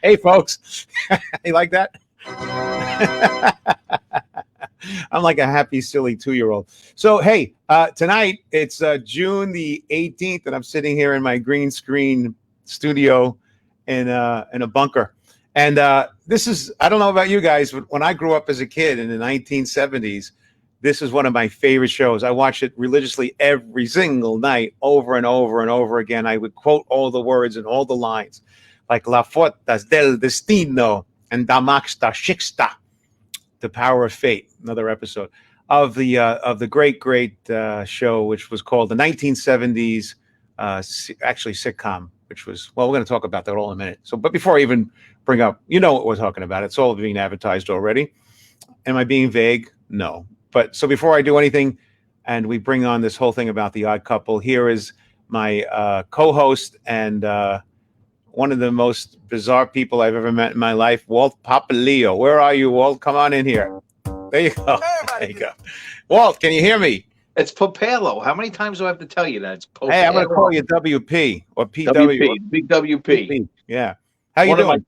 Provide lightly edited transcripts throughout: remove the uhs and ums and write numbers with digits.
Hey, folks. You like that? I'm like a happy, silly 2-year-old. So, hey, tonight it's June the 18th, and I'm sitting here in my green screen studio in a bunker. And this is, I don't know about you guys, but when I grew up as a kid in the 1970s, this is one of my favorite shows. I watched it religiously every single night, over and over and over again. I would quote all the words and all the lines, like La Fortas del Destino and Damaxta Shixta, The Power of Fate, another episode of the great show, which was called the 1970s actually sitcom, which was, well, we're going to talk about that all in a minute. So, but before I even bring up, you know what we're talking about. It's all being advertised already. Am I being vague? No. But so before I do anything, and we bring on this whole thing about the Odd Couple, here is my co-host and one of the most bizarre people I've ever met in my life, Walt Papaleo. Where are you, Walt? Come on in here. There you go. There you go. Walt, can you hear me? It's Popelo. How many times do I have to tell you that? It's Popelo. Hey, I'm going to call you WP or PW. WP, big WP. Yeah. How you doing?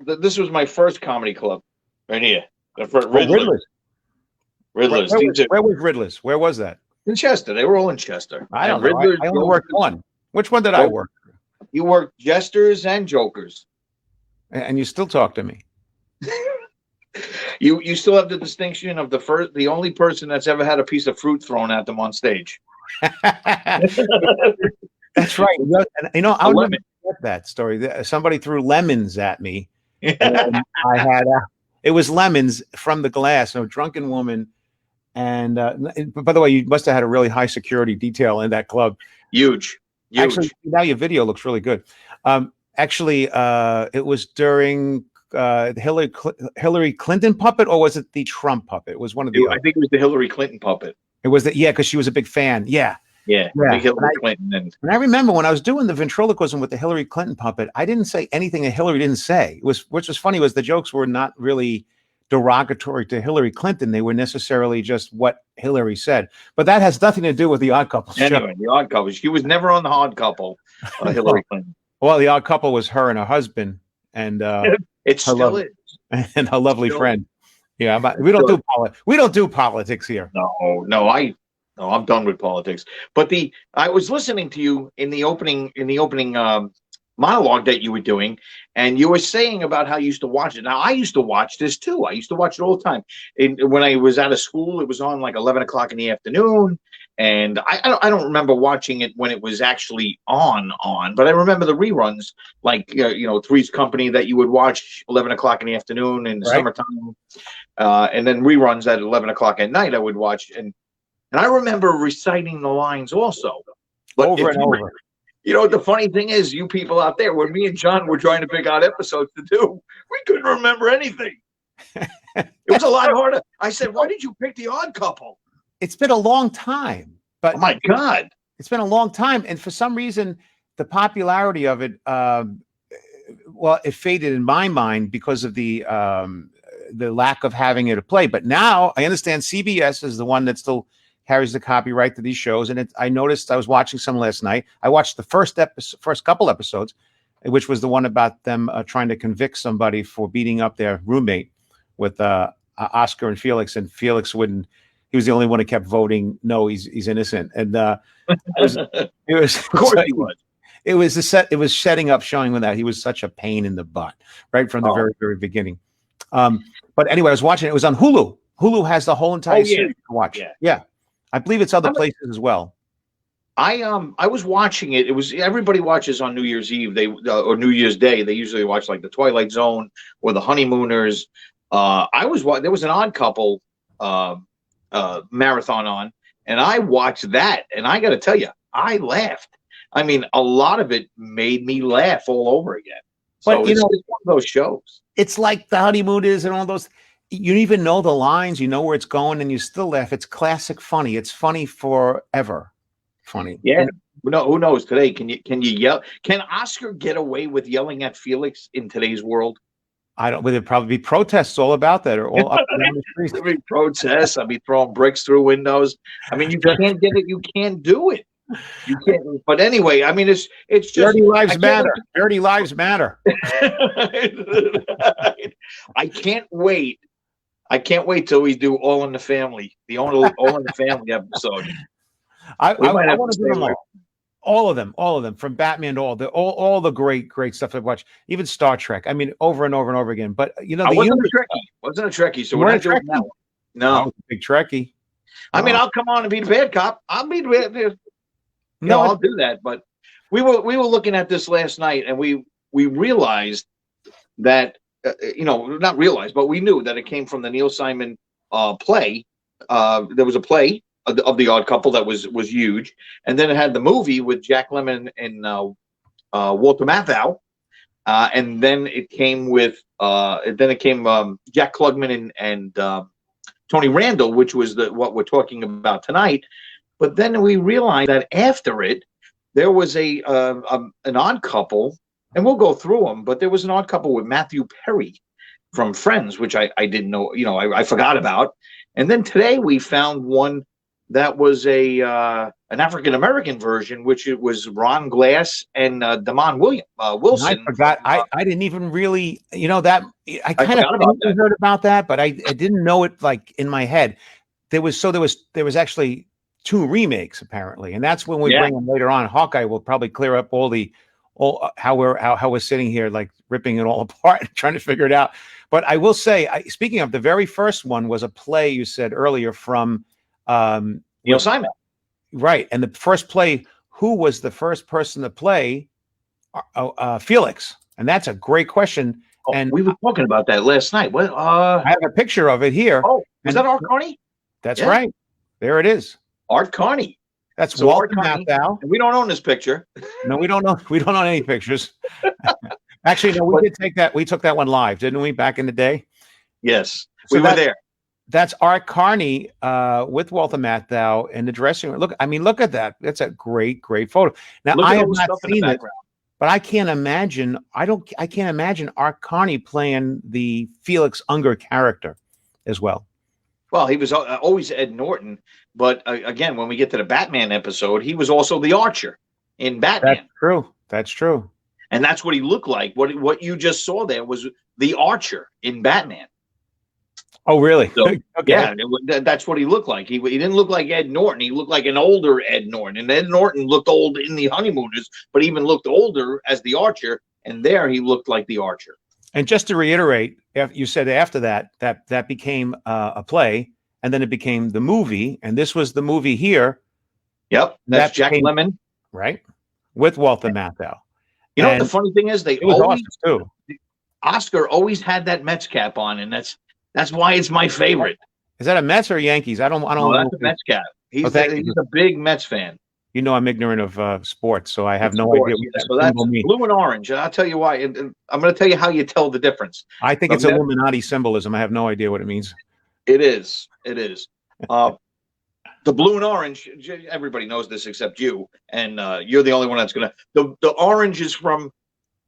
This was my first comedy club right here. Riddler's. Where was Riddler's? Where was that? In Chester. They were all in Chester. I don't know. I only worked one. Which one did I work? You worked Jesters and Jokers. And you still talk to me. You still have the distinction of the only person that's ever had a piece of fruit thrown at them on stage. That's right. You know, I'll never forget that story. Somebody threw lemons at me. And I had it was lemons from the glass. A drunken woman. And by the way, you must have had a really high security detail in that club. Huge. Actually, now your video looks really good. It was during the Hillary Clinton puppet, or was it the Trump puppet? It was one of the. I think it was the Hillary Clinton puppet. It was because she was a big fan. Yeah. Big Hillary Clinton. And I remember when I was doing the ventriloquism with the Hillary Clinton puppet, I didn't say anything that Hillary didn't say. Which was funny was the jokes were not really derogatory to Hillary Clinton. They were necessarily just what Hillary said. But that has nothing to do with the Odd Couple show. Anyway, the Odd Couple. She was never on the Odd Couple, Hillary Clinton. Well, the Odd Couple was her and her husband, and it still is, and her lovely friend. Yeah, we don't do politics here. No, I'm done with politics. But I was listening to you in the opening monologue that you were doing, and you were saying about how you used to watch it. Now, I used to watch this too. I used to watch it all the time. When I was out of school, it was on like 11 o'clock in the afternoon, and I don't remember watching it when it was actually on, but I remember the reruns, like Three's Company that you would watch 11 o'clock in the afternoon in the summertime, and then reruns at 11 o'clock at night I would watch, and I remember reciting the lines also, but over and over. You know, the funny thing is, you people out there, when me and John were trying to pick out episodes to do, we couldn't remember anything. It was a lot harder. I said, why did you pick the Odd Couple? It's been a long time. But oh, my God. It's been a long time. And for some reason, the popularity of it, it faded in my mind because of the lack of having it to play. But now I understand CBS is the one that still carries the copyright to these shows. And I noticed I was watching some last night. I watched the first couple episodes, which was the one about them trying to convict somebody for beating up their roommate with Oscar and Felix. And Felix wouldn't. He was the only one who kept voting, no, he's innocent. And it was of course he was. It was setting up, showing that he was such a pain in the butt right from the very, very beginning. But anyway, I was watching it. It was on Hulu. Hulu has the whole entire series to watch. Yeah. I believe it's other places as well. I was watching it. It was everybody watches on New Year's Eve. Or New Year's Day. They usually watch like the Twilight Zone or the Honeymooners. There was an Odd Couple marathon on, and I watched that, and I got to tell you, I laughed. I mean, a lot of it made me laugh all over again. So it's one of those shows. It's like the Honeymooners and all those. You even know the lines, you know where it's going, and you still laugh. It's classic funny. It's funny forever. Funny. Yeah. Who knows today? Can you yell? Can Oscar get away with yelling at Felix in today's world? I don't. Would there probably be protests all about that, or all up and down the street? There'd be protests. I'd be throwing bricks through windows. I mean, you can't get it. You can't do it. You can't. But anyway, I mean, it's just Dirty lives matter. Dirty lives matter. I can't wait. I can't wait till we do All in the Family, the All in the Family episode. I I want to do them all of them, from Batman to all the great stuff I've watched, even Star Trek. I mean, over and over and over again. But you know, I wasn't a Trekkie, so we're not doing that one. No, I was a big Trekkie. I mean, I'll come on and be the bad cop. I'll be the no, I'll do that. But we were looking at this last night, and we realized that not realized, but we knew that it came from the Neil Simon play. There was a play of the Odd Couple that was huge, and then it had the movie with Jack Lemmon and Walter Matthau, and then it came with Jack Klugman and Tony Randall, which was what we're talking about tonight. But then we realized that after it, there was an Odd Couple, and we'll go through them. But there was an Odd Couple with Matthew Perry from Friends, which I didn't know. I forgot about. And then today we found one that was an African American version, which it was Ron Glass and Damon Wilson. I forgot. I didn't even really, that I kind of heard about that, but I didn't know it like in my head. There was actually 2 remakes apparently, and that's when we bring them later on. Hawkeye will probably clear up how we're sitting here like ripping it all apart and trying to figure it out. But I will say, speaking of, the very first one was a play you said earlier from Neil Simon. Right. And the first play, who was the first person to play Felix? And that's a great question. Oh, and we were talking about that last night. What? I have a picture of it here. Oh, is that Art Carney? That's right. There it is. Art Carney. That's so Walter Matthau. We don't own this picture. No, we don't know. We don't own any pictures. Actually, no, we did take that. We took that one live, didn't we, back in the day? Yes, we were there. That's Art Carney with Walter Matthau in the dressing room. Look at that. That's a great photo. Now, I have not seen it, but I can't imagine. I can't imagine Art Carney playing the Felix Unger character as well. Well, he was always Ed Norton, but again, when we get to the Batman episode, he was also the Archer in Batman. That's true. And that's what he looked like. What you just saw there was the Archer in Batman. Oh, really? So, okay. Yeah, that's what he looked like. He didn't look like Ed Norton. He looked like an older Ed Norton. And Ed Norton looked old in The Honeymooners, but even looked older as the Archer. And there he looked like the Archer. And just to reiterate, you said after that became a play, and then it became the movie. And this was the movie here. Yep, that's Jack Lemmon, right, with Walter Matthau. You know what the funny thing is? It was awesome too. Oscar always had that Mets cap on, and that's why it's my favorite. Is that a Mets or Yankees? I don't. No, that's a Mets cap. He's a big Mets fan. You know, I'm ignorant of sports, so I have no idea. Yeah, so that's blue and orange, and I'll tell you why. And I'm going to tell you how you tell the difference. I think it's Illuminati symbolism. I have no idea what it means. It is. The blue and orange. Everybody knows this except you, and you're the only one that's going to. The orange is from.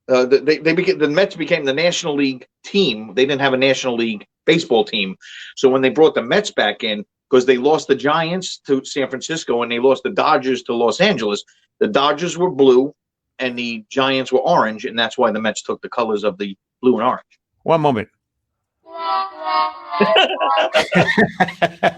The Mets became the National League team. They didn't have a National League baseball team, so when they brought the Mets back in, because they lost the Giants to San Francisco and they lost the Dodgers to Los Angeles. The Dodgers were blue and the Giants were orange, and that's why the Mets took the colors of the blue and orange. One moment. I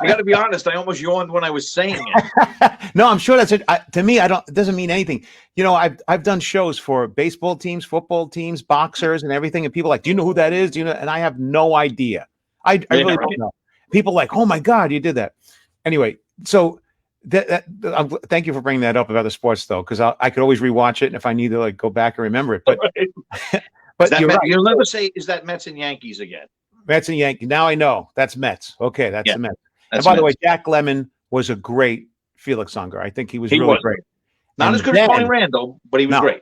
got to be honest, I almost yawned when I was saying it. No, I'm sure that's it. To me, it doesn't mean anything. You know, I've done shows for baseball teams, football teams, boxers, and everything, and people are like, do you know who that is? Do you know? And I have no idea. I really don't know. People are like, oh my God, you did that. Anyway, so thank you for bringing that up about the sports, though, because I could always rewatch it, and if I need to like go back and remember it. But but you'll never say, is that Mets and Yankees again? Mets and Yankees. Now I know that's Mets. Okay, that's the Mets. And by the way, Jack Lemmon was a great Felix Unger. I think he was really great. Not as good as Tony Randall, but he was great.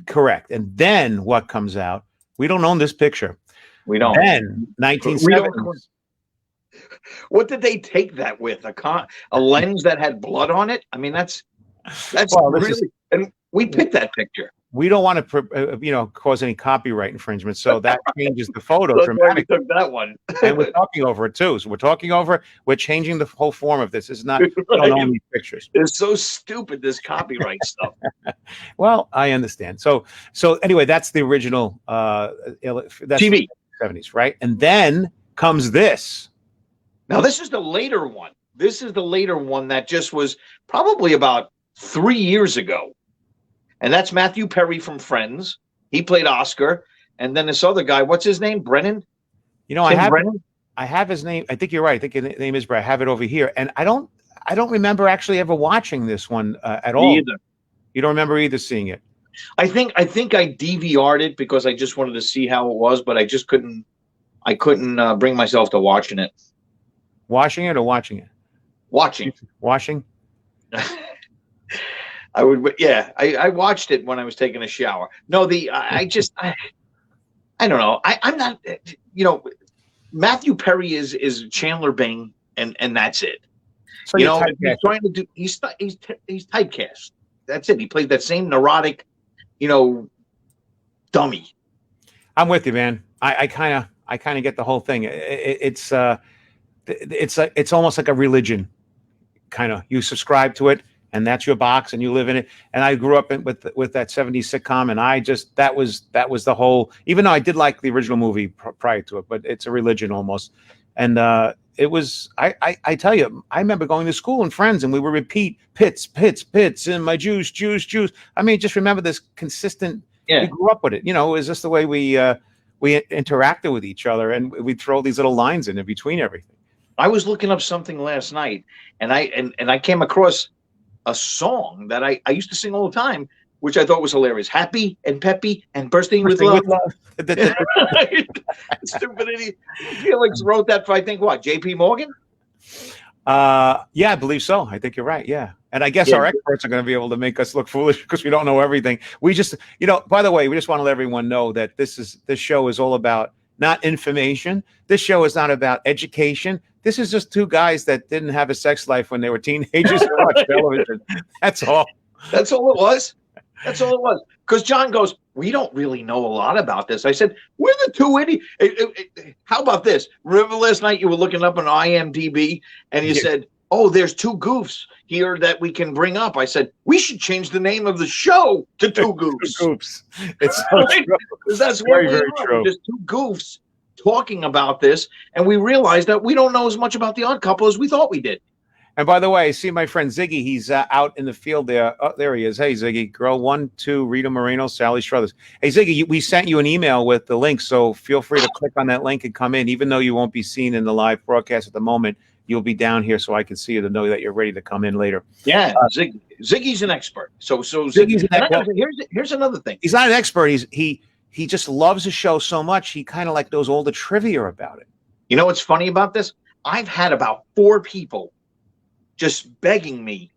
Correct. And then what comes out? We don't own this picture. We don't. Then 1970s. What did they take that with? A lens that had blood on it? I mean, that's really. And we picked that picture. we don't want to, cause any copyright infringement. So that changes the photo That's why we dramatically. took that one. And we're talking over it too. So we're talking over. We're changing the whole form of this. It's not Right. don't own these pictures. It's so stupid, this copyright stuff. Well, I understand. So anyway, that's the original. That's TV. 70s, right? And then comes this. Now, this is the later one. This is the later one that just was probably about 3 years ago. And that's Matthew Perry from Friends. He played Oscar. And then this other guy, what's his name? Brennan? I have his name. I think you're right. I think his name is Brad. I have it over here. And I don't remember actually ever watching this one at all. Me either. You don't remember either seeing it? I think I DVR'd it because I just wanted to see how it was, but I just couldn't bring myself to watching it. Watching it or watching it? Watching. I would, yeah. I watched it when I was taking a shower. No, I don't know. I'm not, Matthew Perry is Chandler Bing, and that's it. So he's trying to do. He's typecast. That's it. He played that same neurotic, dummy. I'm with you, man. I kind of get the whole thing. It's almost like a religion. Kind of, you subscribe to it, and that's your box, and you live in it. And I grew up with that 70s sitcom, and that was the whole. Even though I did like the original movie prior to it, but it's a religion almost. And it was. I tell you, I remember going to school and Friends, and we would repeat Pitts, and my Jews. I mean, just remember this consistent. Yeah. We grew up with it. It was just the way we interacted with each other, and we'd throw these little lines in between everything. I was looking up something last night, and I came across a song that I used to sing all the time, which I thought was hilarious. Happy and peppy and bursting with love. Stupid idiot. Felix wrote that for, I think, what, J.P. Morgan? Yeah, I believe so. I think you're right. Yeah. And I guess our experts are going to be able to make us look foolish because we don't know everything. We just, by the way, we just want to let everyone know that this show is all about not information. This show is not about education. This is just two guys that didn't have a sex life when they were teenagers and watched television. That's all. That's all it was. That's all it was. Because John goes, we don't really know a lot about this. I said, we're the two idiots. How about this? Remember last night you were looking up on IMDb and you said, oh, there's two goofs here that we can bring up. I said, we should change the name of the show to Two Goofs. Goofs. It's so true. Because that's very, very true. Just two goofs talking about this, and we realized that we don't know as much about the Odd Couple as we thought we did. And by the way, I see my friend Ziggy. He's out in the field there. Oh, there he is. Hey, Ziggy. Girl 1, 2, Rita Moreno, Sally Struthers. Hey, Ziggy, we sent you an email with the link, so feel free to click on that link and come in. Even though you won't be seen in the live broadcast at the moment, you'll be down here so I can see you to know that you're ready to come in later. Yeah, Ziggy's an expert. So Ziggy's an expert. Here's another thing. He's not an expert. He just loves the show so much. He kind of like knows all the trivia about it. You know what's funny about this? I've had about 4 people just begging me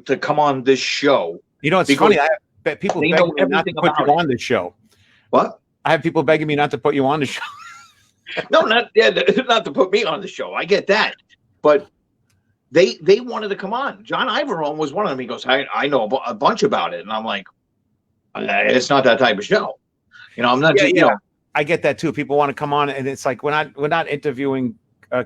to come on this show. It's funny. I have people begging me not to put you on the show. What? I have people begging me not to put you on the show. No, not to put me on the show. I get that. But they wanted to come on. John Ivorone was one of them. He goes, I know a bunch about it. And I'm like, it's not that type of show. I'm not just, I get that too. People want to come on, and it's like we're not interviewing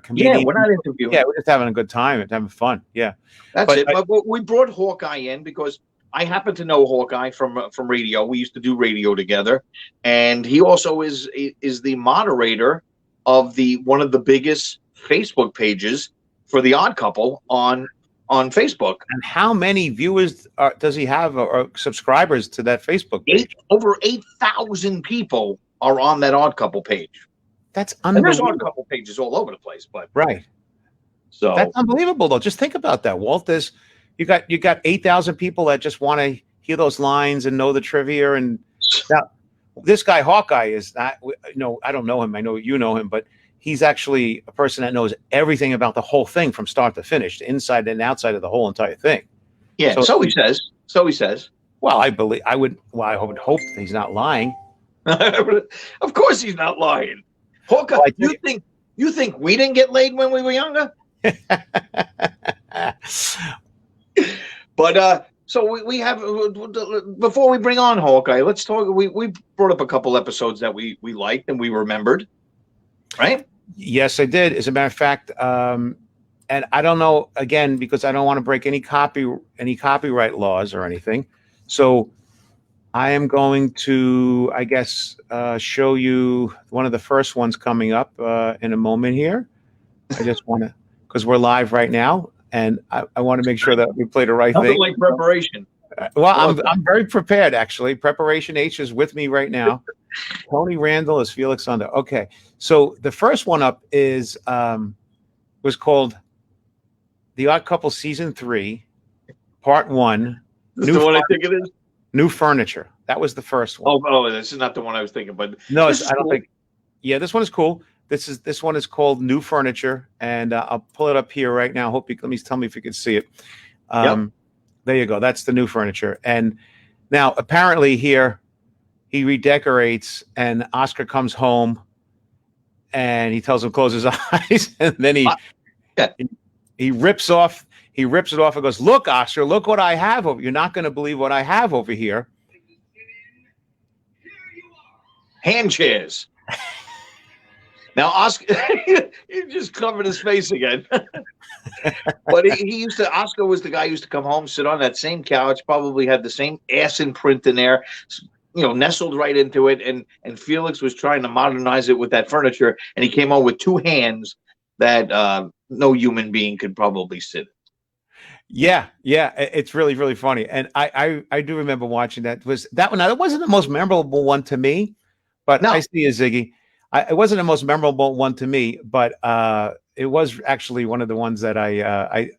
comedians. Yeah, we're not interviewing. Yeah, we're just having a good time and having fun. Yeah, that's it. But we brought Hawkeye in because I happen to know Hawkeye from radio. We used to do radio together, and he also is the moderator of one of the biggest Facebook pages for the Odd Couple on Facebook. And how many viewers does he have or subscribers to that Facebook page? Over 8,000 people are on that Odd Couple page. That's unbelievable. And there's Odd Couple pages all over the place, but right. So that's unbelievable, though. Just think about that, Walt. You got 8,000 people that just want to hear those lines and know the trivia. And now, this guy Hawkeye is not. I don't know him. I know you know him, but he's actually a person that knows everything about the whole thing from start to finish, the inside and outside of the whole entire thing. Yeah. So he says. Well, I would hope he's not lying. Of course he's not lying. Hawkeye, you think we didn't get laid when we were younger? But So we have before we bring on Hawkeye, let's talk. We brought up a couple episodes that we liked and we remembered, right? Yes, I did. As a matter of fact, and I don't know again because I don't want to break any copyright laws or anything. So I am going to, I guess, show you one of the first ones coming up in a moment here. I just want to, because we're live right now, and I want to make sure that we play the right Nothing thing. like preparation. Well, I'm very prepared actually. Preparation H is with me right now. Tony Randall is Felix Under. Okay, so the first one up is was called The Odd Couple Season 3, Part 1. This is the one I think it is. New Furniture. That was the first one. Oh, this is not the one I was thinking, but no, I don't think. Yeah, this one is cool. This one is called New Furniture, and I'll pull it up here right now. Hope you let me tell me if you can see it. Yep. There you go. That's the New Furniture, and now apparently here he redecorates, and Oscar comes home, and he tells him close his eyes, and then he rips off. He rips it off and goes, "Look, Oscar, look what I have over. You're not going to believe what I have over here." Hand chairs. Now, Oscar, he just covered his face again. But he used to, Oscar was the guy who used to come home, sit on that same couch, probably had the same ass imprint in there, nestled right into it. And Felix was trying to modernize it with that furniture. And he came home with two hands that no human being could probably sit. Yeah, it's really, really funny. And I do remember watching that. That one? Now, that wasn't the most memorable one to me, but no. I see you, Ziggy. It wasn't the most memorable one to me, but it was actually one of the ones that I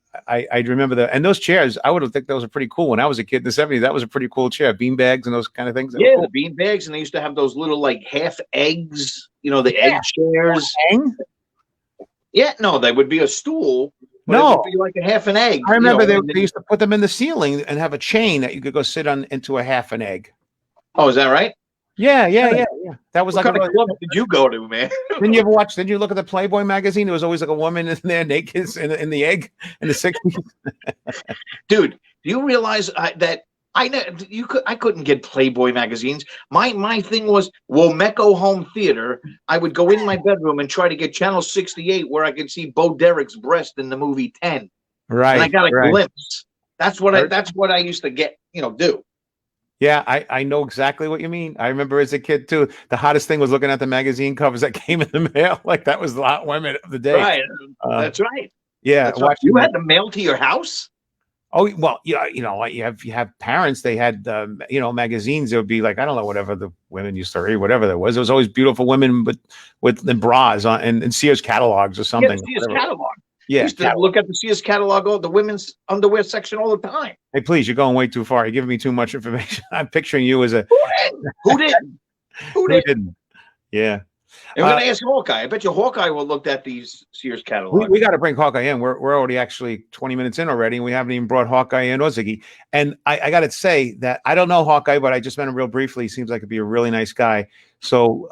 remember. And those chairs, I would have think those were pretty cool when I was a kid in the 70s. That was a pretty cool chair, bean bags and those kind of things. Yeah, cool. The bean bags, and they used to have those little like half eggs, the egg chairs. Yeah, no, they would be a stool. No, it would be like a half an egg. I remember they used to put them in the ceiling and have a chain that you could go sit on into a half an egg. Oh, is that right? Yeah. That was what like kind of club did you go to, man? Didn't you ever watch? Didn't you look at the Playboy magazine? There was always like a woman in there naked in the egg in the 60s. Dude, do you realize that I couldn't get Playboy magazines. My thing was Womeco Home Theater. I would go in my bedroom and try to get channel 68 where I could see Bo Derek's breast in the movie 10. Right. And I got a glimpse. That's what I used to get, do. Yeah, I know exactly what you mean. I remember as a kid too. The hottest thing was looking at the magazine covers that came in the mail. Like that was the hot women of the day. Right. That's right. Yeah. That's right. You had the mail to your house? Oh well, yeah. You have parents. They had magazines. It would be like I don't know whatever the women used to read, whatever there was. It was always beautiful women with bras on and Sears catalogs or something. Yeah, Sears catalog. Yeah, I used to look at the Sears catalog, the women's underwear section all the time. Hey, please, you're going way too far. You're giving me too much information. I'm picturing you as a who didn't? Who didn't? Yeah. And we're going to ask Hawkeye. I bet you Hawkeye will look at these Sears catalogs. We got to bring Hawkeye in. We're already actually 20 minutes in already, and we haven't even brought Hawkeye in or Ziggy. And I got to say that I don't know Hawkeye, but I just met him real briefly. He seems like he'd be a really nice guy. So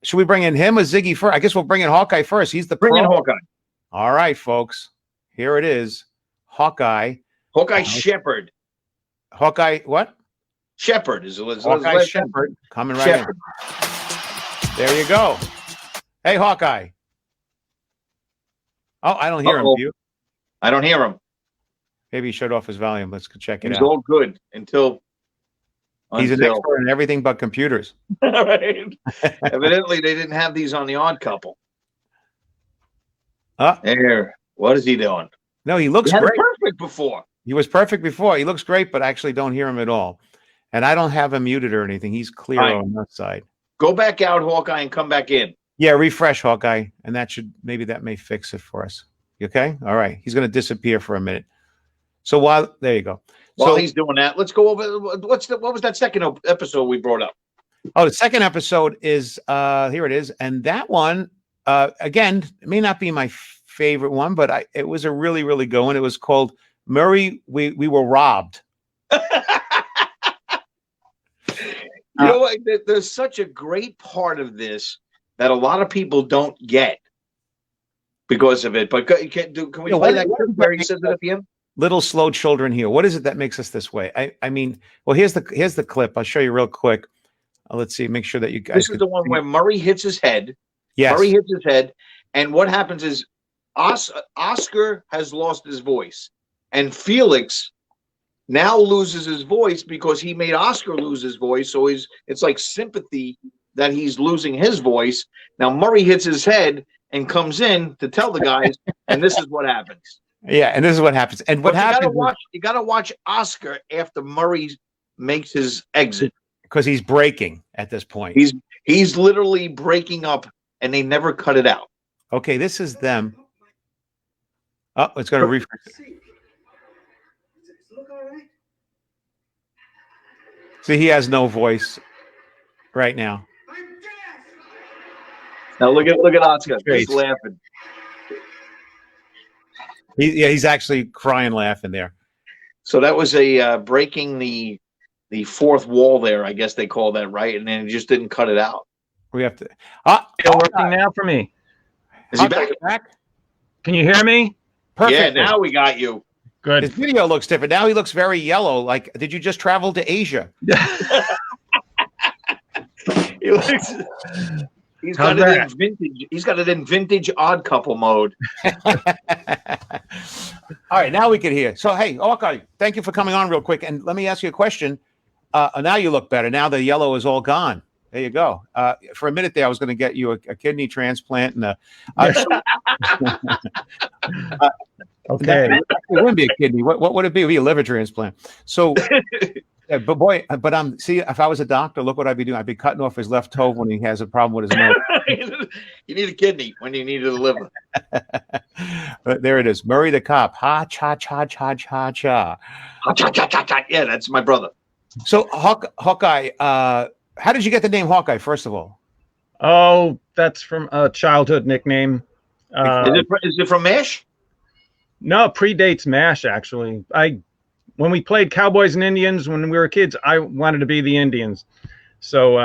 should we bring in him or Ziggy first? I guess we'll bring in Hawkeye first. He's the bring in Hawkeye. All right, folks. Here it is. Hawkeye. Hawkeye Shepherd. Hawkeye what? Shepherd is Hawkeye Shepherd coming right in. There you go. Hey, Hawkeye. Oh, I don't hear him. Do you? I don't hear him. Maybe he shut off his volume. Let's check it out. He's all good until he's an expert in everything but computers. Right. Evidently, they didn't have these on The Odd Couple. There. What is he doing? No, he looks great. Perfect before. He was perfect before. He looks great, but I actually don't hear him at all. And I don't have him muted or anything. He's clear on that side. Go back out, Hawkeye, and come back in. Yeah, refresh, Hawkeye, and that may fix it for us. You okay? All right. He's going to disappear for a minute. So there you go. While he's doing that, let's go over what was that second episode we brought up? Oh, the second episode is here it is, and that one again it may not be my favorite one, but it was a really, really good one. It was called Murray. We were robbed. You know what? There's such a great part of this that a lot of people don't get because of it. But can we play that clip where he says it at the end? little slow children here. What is it that makes us this way? I mean, well, here's the clip. I'll show you real quick. Let's see. Make sure that you guys. This is the one where Murray hits his head. Yes. Murray hits his head, and what happens is Oscar has lost his voice, and Felix now loses his voice because he made Oscar lose his voice. So it's like sympathy that he's losing his voice. Now Murray hits his head and comes in to tell the guys, and this is what happens. Yeah, and this is what happens. And what happens? You got to watch Oscar after Murray makes his exit because he's breaking at this point. He's literally breaking up, and they never cut it out. Okay, this is them. Oh, it's going to refresh. See, he has no voice right now. Now look at Oscar. He's laughing. He's actually crying, laughing there. So that was a breaking the fourth wall there. I guess they call that, right? And then it just didn't cut it out. We have to. Still working now for me. Is he back? Can you hear me? Perfect. Yeah, now we got you. Good. His video looks different. Now he looks very yellow. Like, did you just travel to Asia? He's got it in vintage. He's got it in vintage Odd Couple mode. All right, now we can hear. So, hey, Hawkeye, thank you for coming on real quick. And let me ask you a question. Now you look better. Now the yellow is all gone. There you go. For a minute there, I was going to get you a kidney transplant and okay. It wouldn't be a kidney. What would it be? It would be a liver transplant. So, see, if I was a doctor, look what I'd be doing. I'd be cutting off his left toe when he has a problem with his nose. You need a kidney when you need a liver. But there it is. Murray the cop. Ha cha cha cha cha cha. Ha cha cha cha cha. Yeah, that's my brother. So Hawkeye, how did you get the name Hawkeye, first of all? Oh, that's from a childhood nickname. Is it from MASH? No, predates MASH, actually. When we played Cowboys and Indians when we were kids, I wanted to be the Indians. So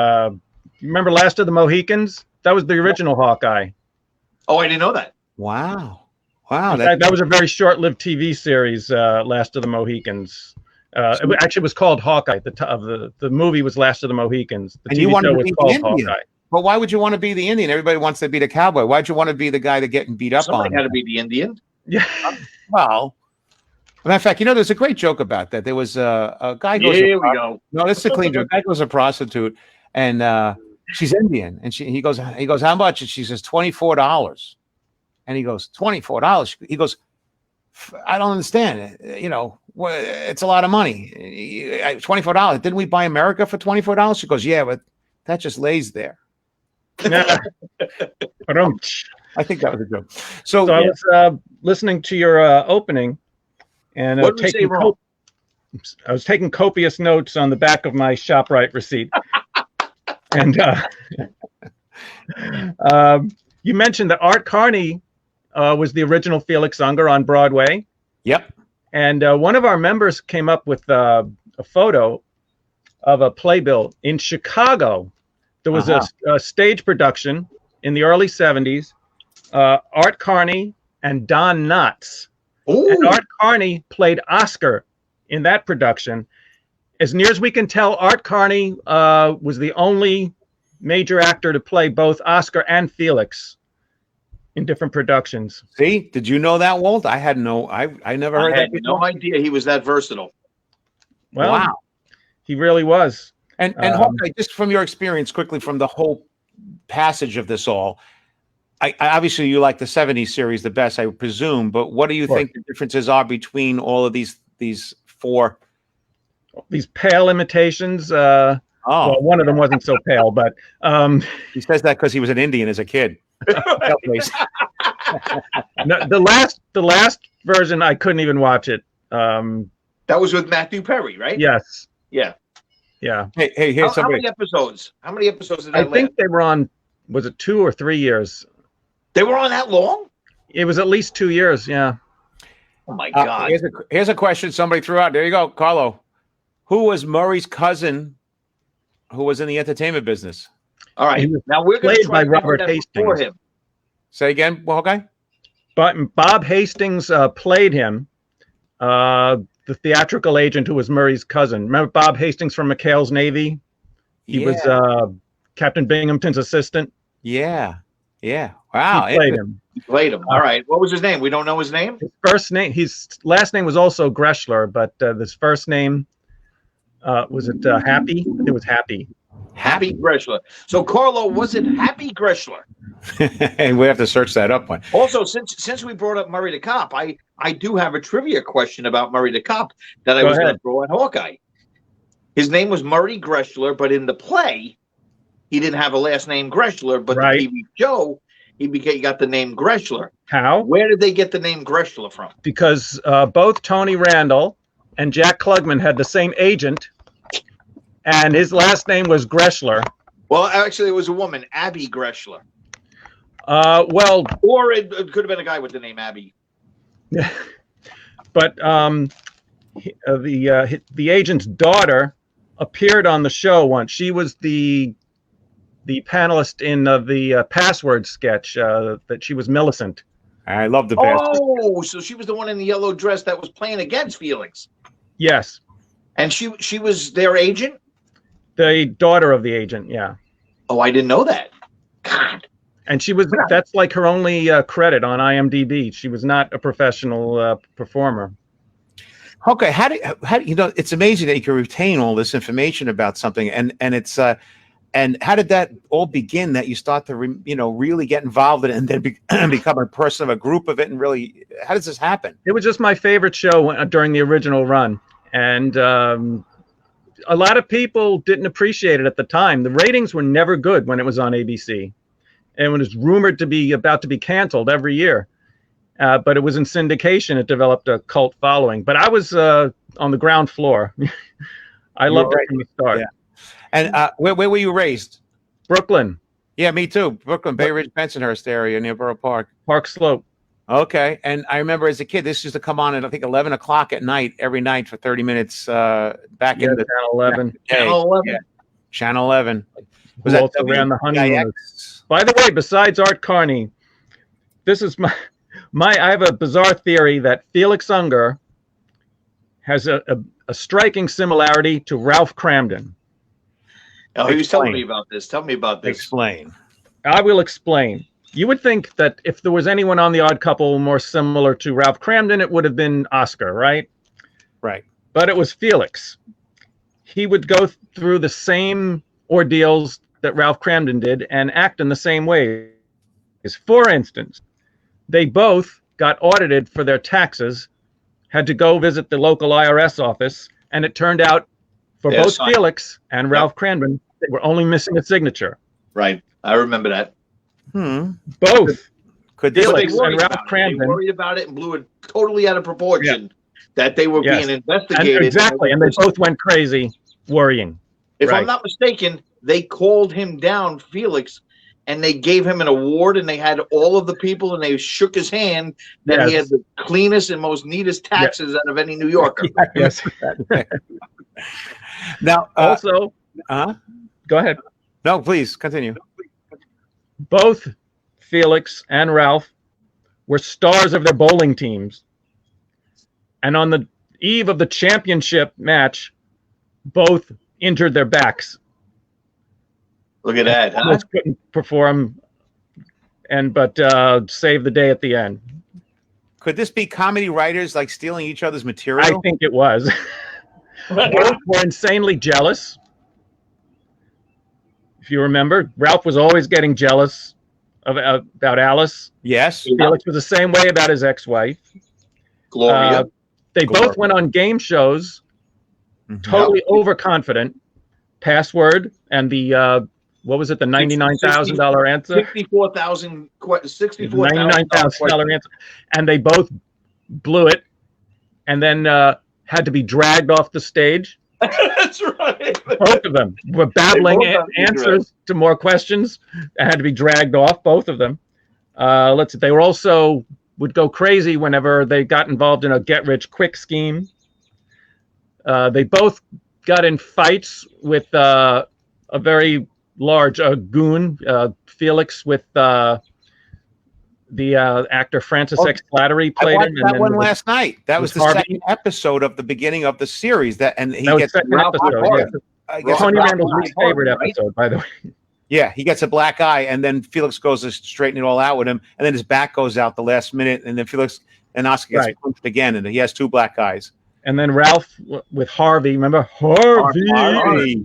you remember Last of the Mohicans? That was the original Hawkeye. Oh, I didn't know that. Wow. That was a very short-lived TV series, Last of the Mohicans. It actually was called Hawkeye. The movie was Last of the Mohicans. The TV show was called Hawkeye. But why would you want to be the Indian? Everybody wants to be the cowboy. Why'd you want to be the guy that getting beat up Somebody on? had to be the Indian. Yeah. Well, matter of fact, there's a great joke about that. There was a guy goes. Here we go. No, this is a clean joke. A guy goes to a prostitute, and she's Indian, and he goes, how much? And she says $24, and he goes, $24. He goes, I don't understand. It's a lot of money. $24. Didn't we buy America for $24? She goes, yeah, but that just lays there. I think that was a joke. So I was listening to your opening, and what did we say wrong? I was taking copious notes on the back of my ShopRite receipt. And you mentioned that Art Carney was the original Felix Unger on Broadway. Yep. And one of our members came up with a photo of a playbill in Chicago. There was a stage production in the early 70s. Art Carney and Don Knotts. Ooh. And Art Carney played Oscar in that production. As near as we can tell, Art Carney was the only major actor to play both Oscar and Felix in different productions. See, did you know that, Walt? I had I never heard that before. No idea he was that versatile. Well, wow. He really was. And Hawkeye, just from your experience, quickly from the whole passage of this all, I obviously you like the 70s series the best, I presume. But what do you think the differences are between all of these four? These pale imitations. Well, one of them wasn't so pale, but he says that because he was an Indian as a kid. No, the last version I couldn't even watch it. That was with Matthew Perry, right? Yes. Yeah. Yeah. Hey, here's somebody. How many episodes? How many episodes did I think they were on? Was it 2 or 3 years? They were on that long? It was at least 2 years. Yeah. Oh my God. Here's a question somebody threw out. There you go, Carlo. Who was Murray's cousin who was in the entertainment business? All right. Now we're going to try by Robert Hastings. Him. Say again, Hawkeye? But Bob Hastings played him. the theatrical agent who was Murray's cousin. Remember Bob Hastings from McHale's Navy? He was Captain Binghamton's assistant. Yeah. Wow. He played him. You played him. All right. What was his name? We don't know his name. His last name was also Greshler, but his first name was it Happy? It was Happy. Happy Greshler. So, Carlo, was it Happy Greshler? And we have to search that up one. Also, since we brought up Murray the Cop, I do have a trivia question about Murray the Cop that I was going to throw at Hawkeye. His name was Murray Greshler, but in the play, he didn't have a last name Greshler, but the TV show, he got the name Greshler. How? Where did they get the name Greshler from? Because both Tony Randall and Jack Klugman had the same agent, and his last name was Greshler. Well, actually, it was a woman, Abby Greshler. Well, or it could have been a guy with the name Abby. But the agent's daughter appeared on the show once. She was the panelist in the Password sketch. That she was Millicent. I love the Password. Oh, so she was the one in the yellow dress that was playing against Felix. Yes. And she was their agent? The daughter of the agent, yeah. Oh, I didn't know that. God. And that's like her only credit on IMDb. She was not a professional performer. Okay, how do it's amazing that you can retain all this information about something, and it's and how did that all begin? That you start to really get involved in it, and then become a person of a group of it, and really, how does this happen? It was just my favorite show during the original run, and a lot of people didn't appreciate it at the time. The ratings were never good when it was on ABC, and it was rumored to be about to be canceled every year. But it was in syndication. It developed a cult following. But I was on the ground floor. I loved it from the start. Yeah. And where were you raised? Brooklyn. Yeah, me too. Brooklyn, Bay Ridge, Bensonhurst area near Borough Park. Park Slope. Okay. And I remember as a kid, this used to come on at, I think, 11 o'clock at night, every night for 30 minutes back in the Channel 11. Channel 11. Yeah. Channel 11. Was that also ran the Honeymooners. By the way, besides Art Carney, this is I have a bizarre theory that Felix Unger has a striking similarity to Ralph Cramden. Oh, he was telling me about this. Tell me about this. Explain. I will explain. You would think that if there was anyone on The Odd Couple more similar to Ralph Cramden, it would have been Oscar, right? Right. But it was Felix. He would go through the same ordeals that Ralph Cramden did and act in the same way. For instance, they both got audited for their taxes, had to go visit the local IRS office, and it turned out for both Felix and Ralph Cramden, they were only missing a signature. Right. I remember that. Both. Could Felix and Ralph Cramden. They worried about it and blew it totally out of proportion that they were being investigated. And exactly. And they both went crazy worrying. If I'm not mistaken, they called him down, Felix, and they gave him an award, and they had all of the people, and they shook his hand that he had the cleanest and most neatest taxes out of any New Yorker. Yes. Now, also, go ahead. No, please continue. Both Felix and Ralph were stars of their bowling teams. And on the eve of the championship match, both injured their backs. Look at that. Huh? Couldn't perform, but saved the day at the end. Could this be comedy writers like stealing each other's material? I think it was. Both were insanely jealous. If you remember, Ralph was always getting jealous about Alice. Yes. Felix was the same way about his ex-wife. Gloria. They both went on game shows, totally overconfident. Password and the what was it? The $99,000 answer. $99,000 answer, and they both blew it, and then had to be dragged off the stage. That's right. Both of them were babbling answers to more questions and had to be dragged off. Both of them. They were also would go crazy whenever they got involved in a get-rich-quick scheme. They both got in fights with a very large goon, Felix, with the actor Francis Oh, X. Slattery I played watched him. that then one there was- last night. That was the Harvey. second episode of the beginning of the series. And he That was gets second Ralph episode. Harvey. Yeah. I guess Tony a black Randall's eye. least favorite Harvey, right? episode, by the way. Yeah, he gets a black eye, and then Felix goes to straighten it all out with him, and then his back goes out the last minute, and then Felix and Oscar gets Right. punched again, and he has two black eyes. And then Ralph with Harvey. Remember Harvey? Harvey.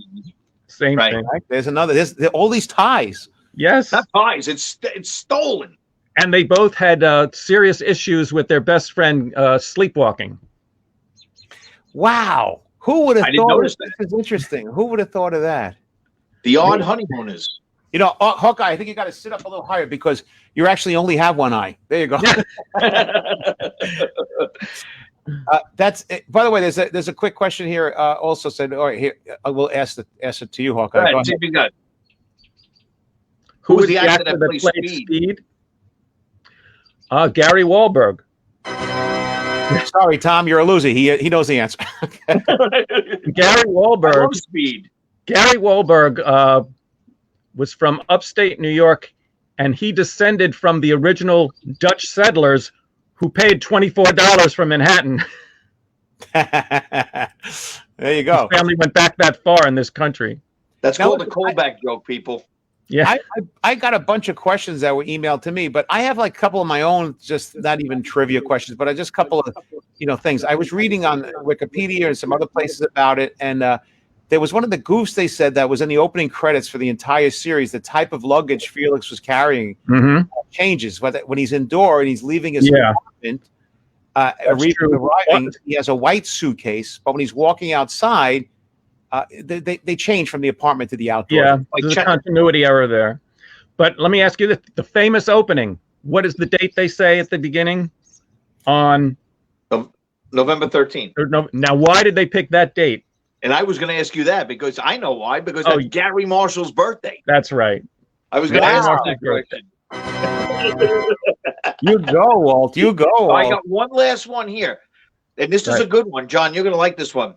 Same Right. thing. Right? There's another. There's all these ties. Yes. Not pies. It's stolen. And they both had serious issues with their best friend sleepwalking. Wow, who would have I didn't thought? notice This is interesting. Who would have thought of that? The odd honeymooners. You know, Hawkeye, I think you got to sit up a little higher because you actually only have one eye. There you go. That's it. By the way, there's a quick question here. Also said, all right, here I will ask it to you, Hawkeye. Go Go ahead, ahead. see if you got it. Who was was the the actor actor that that played played Speed? Gary Wahlberg. Sorry, Tom, you're a loser. He knows the answer. Gary I Wahlberg. love Speed. Gary Wahlberg was from upstate New York, and he descended from the original Dutch settlers who paid $24 for Manhattan. There you go. His family went back that far in this country. That's Now, called a callback joke, people. Yeah. I got a bunch of questions that were emailed to me, but I have like a couple of my own, just not even trivia questions, but I just a couple of things. I was reading on Wikipedia and some other places about it, and there was one of the goofs they said that was in the opening credits for the entire series. The type of luggage Felix was carrying changes when he's indoor and he's leaving his apartment. Arriving, he has a white suitcase, but when he's walking outside, they change from the apartment to the outdoor. Yeah, Like there's a continuity error there. But let me ask you this: the famous opening. What is the date they say at the beginning? On November 13th. Now, why did they pick that date? And I was going to ask you that because I know why. Because that's Gary Marshall's birthday. That's right. I was going to ask Wow. that question. You go, Walt. You go. So I Walt. got one last one here, and this is a good one, John. You're going to like this one.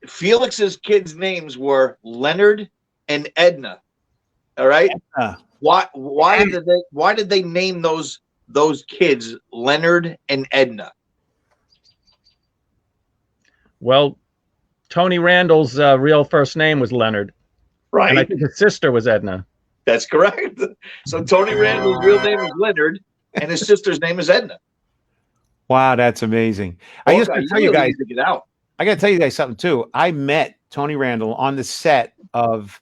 Felix's kids' names were Leonard and Edna. All right. Why did they name those kids Leonard and Edna? Well, Tony Randall's real first name was Leonard, Right. and I think his sister was Edna. That's correct. So Tony Randall's real name is Leonard, and his sister's name is Edna. Wow, that's amazing. I just got to tell you guys. Get out. I got to tell you guys something too. I met Tony Randall on the set of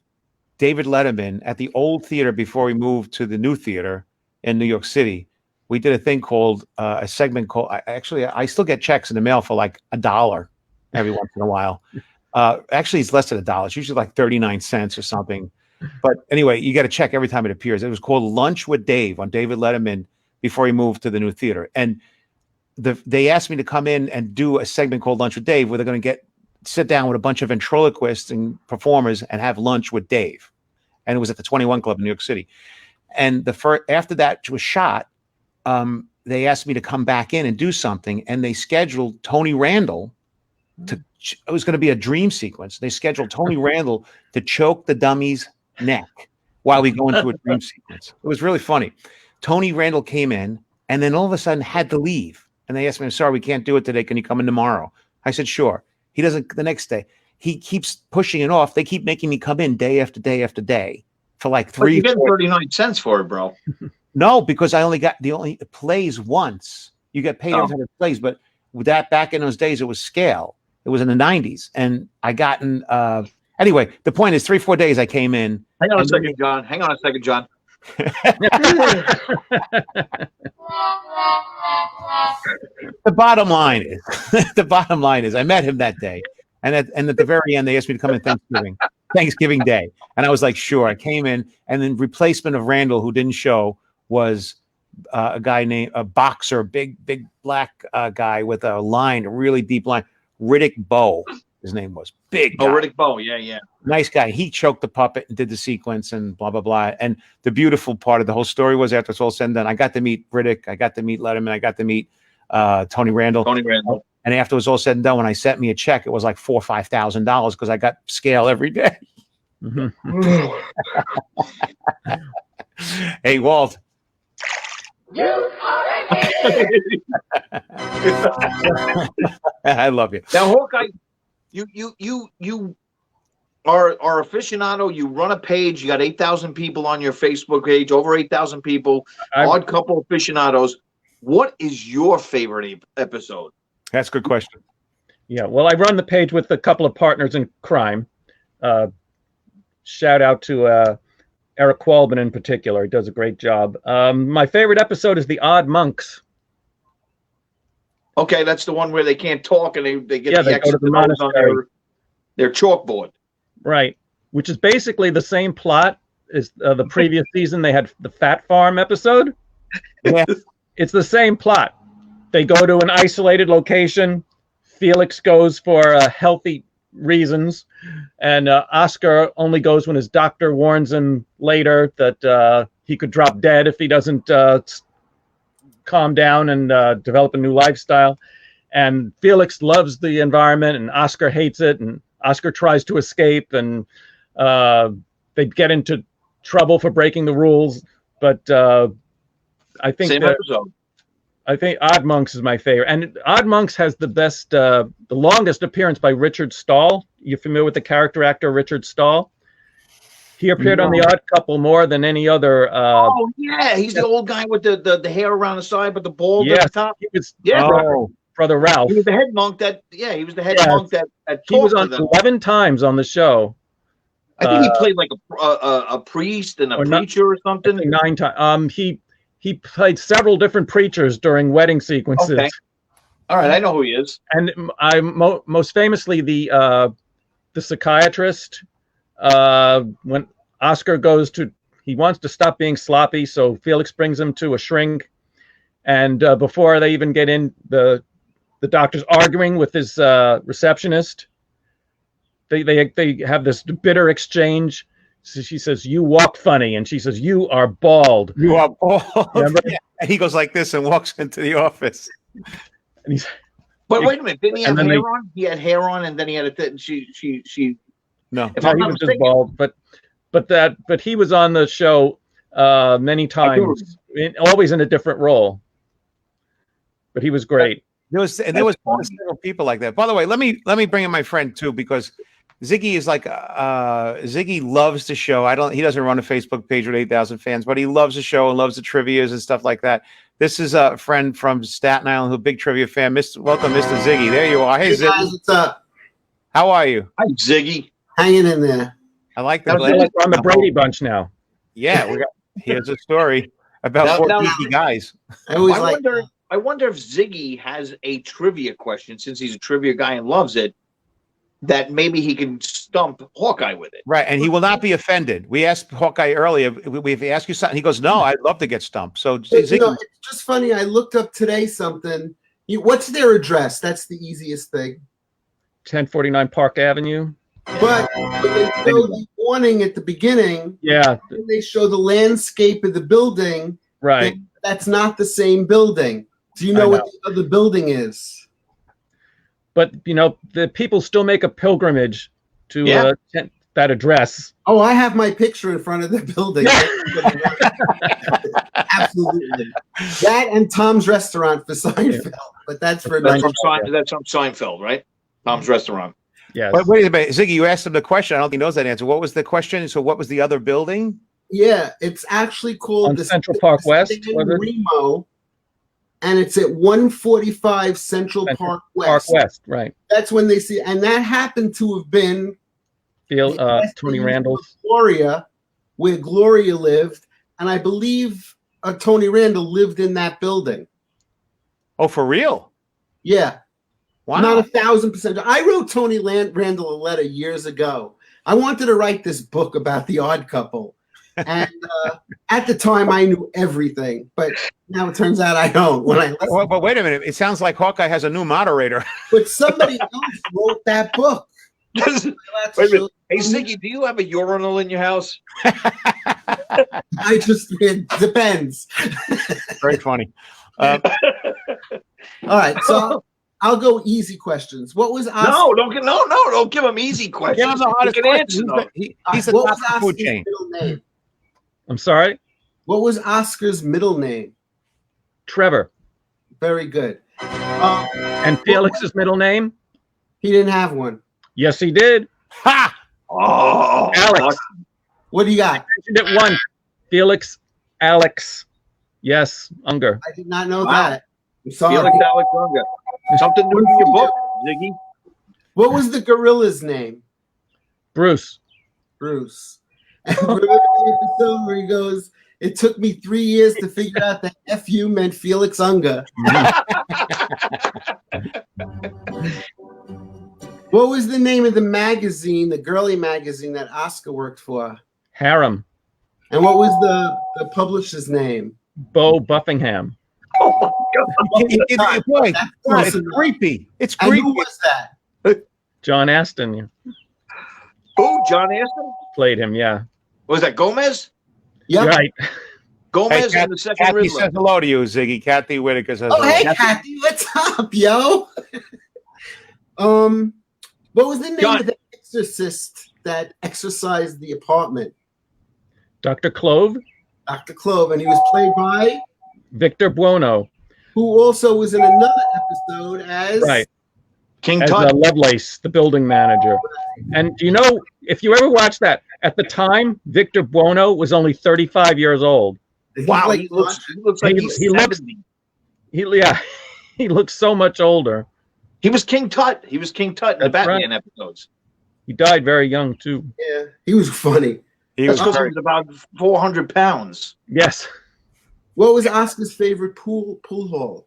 David Letterman at the old theater before we moved to the new theater in New York City. We did a thing called a segment called. I still get checks in the mail for like $1 every once in a while. Actually, it's less than $1. It's usually like 39 cents or something. But anyway, you get a check every time it appears. It was called Lunch with Dave on David Letterman before he moved to the new theater. And they asked me to come in and do a segment called Lunch with Dave, where they're going to sit down with a bunch of ventriloquists and performers and have lunch with Dave. And it was at the 21 Club in New York City. And after that was shot, they asked me to come back in and do something. And they scheduled Tony Randall it was going to be a dream sequence. They scheduled Tony Randall to choke the dummy's neck while we go into a dream sequence. It was really funny. Tony Randall came in and then all of a sudden had to leave. And they asked me, I'm sorry, we can't do it today. Can you come in tomorrow? I said, sure. He doesn't the next day. He keeps pushing it off. They keep making me come in day after day after day for like 3 You get 39 cents for it, bro. No, because I only got it plays once. You get paid every time it plays, but with that back in those days, it was scale. It was in the 90s. And I gotten anyway, the point is 3-4 days I came in. Hang on a second, John. The bottom line is I met him that day. And at the very end, they asked me to come in Thanksgiving Day. And I was like, sure. I came in, and then replacement of Randall, who didn't show, was a guy named a boxer, big black guy with a really deep line. Riddick Bowe, his name was. Big guy. Riddick Bowe, yeah. Nice guy. He choked the puppet and did the sequence and blah, blah, blah. And the beautiful part of the whole story was after it's all said and done, I got to meet Riddick. I got to meet Letterman. I got to meet Tony Randall. And after it was all said and done, when I sent me a check, it was like $4,000 or $5,000 because I got scale every day. Mm-hmm. Hey, Walt. I love you. Now, Hawkeye, you are aficionado. You run a page. You got 8,000 people on your Facebook page. Over 8,000 people. Odd Couple aficionados. What is your favorite episode? That's a good question. Yeah, well, I run the page with a couple of partners in crime. Shout out to Eric Qualbin in particular. He does a great job. My favorite episode is The Odd Monks. Okay, that's the one where they can't talk and they get they go to the monastery on their chalkboard. Right, which is basically the same plot as the previous season. They had the Fat Farm episode. Yeah. It's the same plot. They go to an isolated location. Felix goes for healthy reasons, and Oscar only goes when his doctor warns him later that he could drop dead if he doesn't calm down and develop a new lifestyle. And Felix loves the environment, and Oscar hates it, and Oscar tries to escape, and they get into trouble for breaking the rules. But I think Same episode. I think Odd Monks is my favorite, and Odd Monks has the best, the longest appearance by Richard Stahl. You familiar with the character actor Richard Stahl? He appeared on The Odd Couple more than any other. Oh yeah, he's the old guy with the hair around the side, but the bald at the top. He was brother Ralph. He was the head monk that. Yeah, he was the head monk that he was on 11 times on the show. I think he played like a priest and a preacher or something. 9 times. He played several different preachers during wedding sequences. Okay. All right, I know who he is. And I most famously the psychiatrist. When Oscar he wants to stop being sloppy, so Felix brings him to a shrink, and before they even get in, the doctor's arguing with his receptionist. They have this bitter exchange. So she says, "You walk funny," and she says, "You are bald." You are bald. Yeah. And he goes like this and walks into the office. And but wait a minute, didn't he have hair on? He had hair on, and then he had a she. No, he was just bald. But he was on the show many times, always in a different role. But he was great. There was several people like that. By the way, let me bring in my friend too, because Ziggy is like Ziggy loves the show. He doesn't run a Facebook page with 8,000 fans, but he loves the show and loves the trivias and stuff like that. This is a friend from Staten Island who's a big trivia fan. Welcome, Mr. Ziggy. There you are. Hey, Ziggy. Guys, what's up? How are you? Hi, Ziggy. Hanging in there. I like that. We're on the Brady Bunch now. Yeah, here's a story about four geeky guys. I wonder if Ziggy has a trivia question, since he's a trivia guy and loves it, that maybe he can stump Hawkeye with it. Right, and he will not be offended. We asked Hawkeye earlier, if he asked you something, he goes, "No, I'd love to get stumped." So, Ziggy, it's just funny. I looked up today something. What's their address? That's the easiest thing. 1049 Park Avenue. But when they show the warning at the beginning, when they show the landscape of the building, right? That's not the same building. Do you know what the other building is? But the people still make a pilgrimage to that address. Oh, I have my picture in front of the building. Absolutely. That and Tom's Restaurant for Seinfeld, but that's from Seinfeld, right? Tom's Restaurant. Yeah. But wait a minute, Ziggy, you asked him the question. I don't think he knows that answer. What was the question? So what was the other building? Yeah, it's actually called the Central Park West, Remo, and it's at 145 Central Park West. Park West, right. That's when they see, and that happened to have been Tony Randall's Gloria, where Gloria lived, and I believe Tony Randall lived in that building. Oh, for real? Yeah. Wow. Not 1,000%. I wrote Tony Randall a letter years ago. I wanted to write this book about The Odd Couple. And at the time, I knew everything. But now it turns out I don't. But wait a minute. It sounds like Hawkeye has a new moderator. But somebody else wrote that book. Wait a minute. Hey, Ziggy, do you have a urinal in your house? It depends. Very funny. All right. So I'll go easy questions. What was Oscar? Don't give him easy questions. Give him the hardest question. He's the top of the food chain. Middle name? I'm sorry? What was Oscar's middle name? Trevor. Very good. And Felix's middle name? He didn't have one. Yes, he did. Ha! Oh, Alex. What do you got? Mentioned it once. Felix Alex. Yes, Unger. I did not know Wow. that. I'm sorry. Felix Alexander. Something new in your book, Ziggy. What was the gorilla's name? Bruce. Bruce. And remember the episode where he goes, "It took me 3 years to figure out that FU meant Felix Unger." What was the name of the magazine, the girly magazine that Oscar worked for? Harem. And what was the publisher's name? Bo Buffingham. Oh my God. Boy, That's God, close it's enough. creepy. It's And creepy. who was that? John Aston Who? John Aston? played him, yeah. Was that Gomez? Yep. Right. Gomez Hey, and the second Kathy Riddler. says hello to you, Ziggy. Kathy Whitaker says Oh, hello. hey, Kathy, what's up, yo? What was the name John. of the exorcist that exorcised the apartment? Dr. Clove, Dr. Clove, and he was played by Victor Buono. who also was in another episode as Right. King As Tut. Lovelace, the building manager. And do you know, if you ever watched that, at the time, Victor Buono was only 35 years old. He's Wow, like, he looks like he's he looks- 70. He looks so much older. He was King Tut. He was King Tut in the That's Batman episodes. He died very young, too. yeah, he was funny. He That's was because he very, was about 400 pounds. Yes. What was Oscar's favorite pool hall?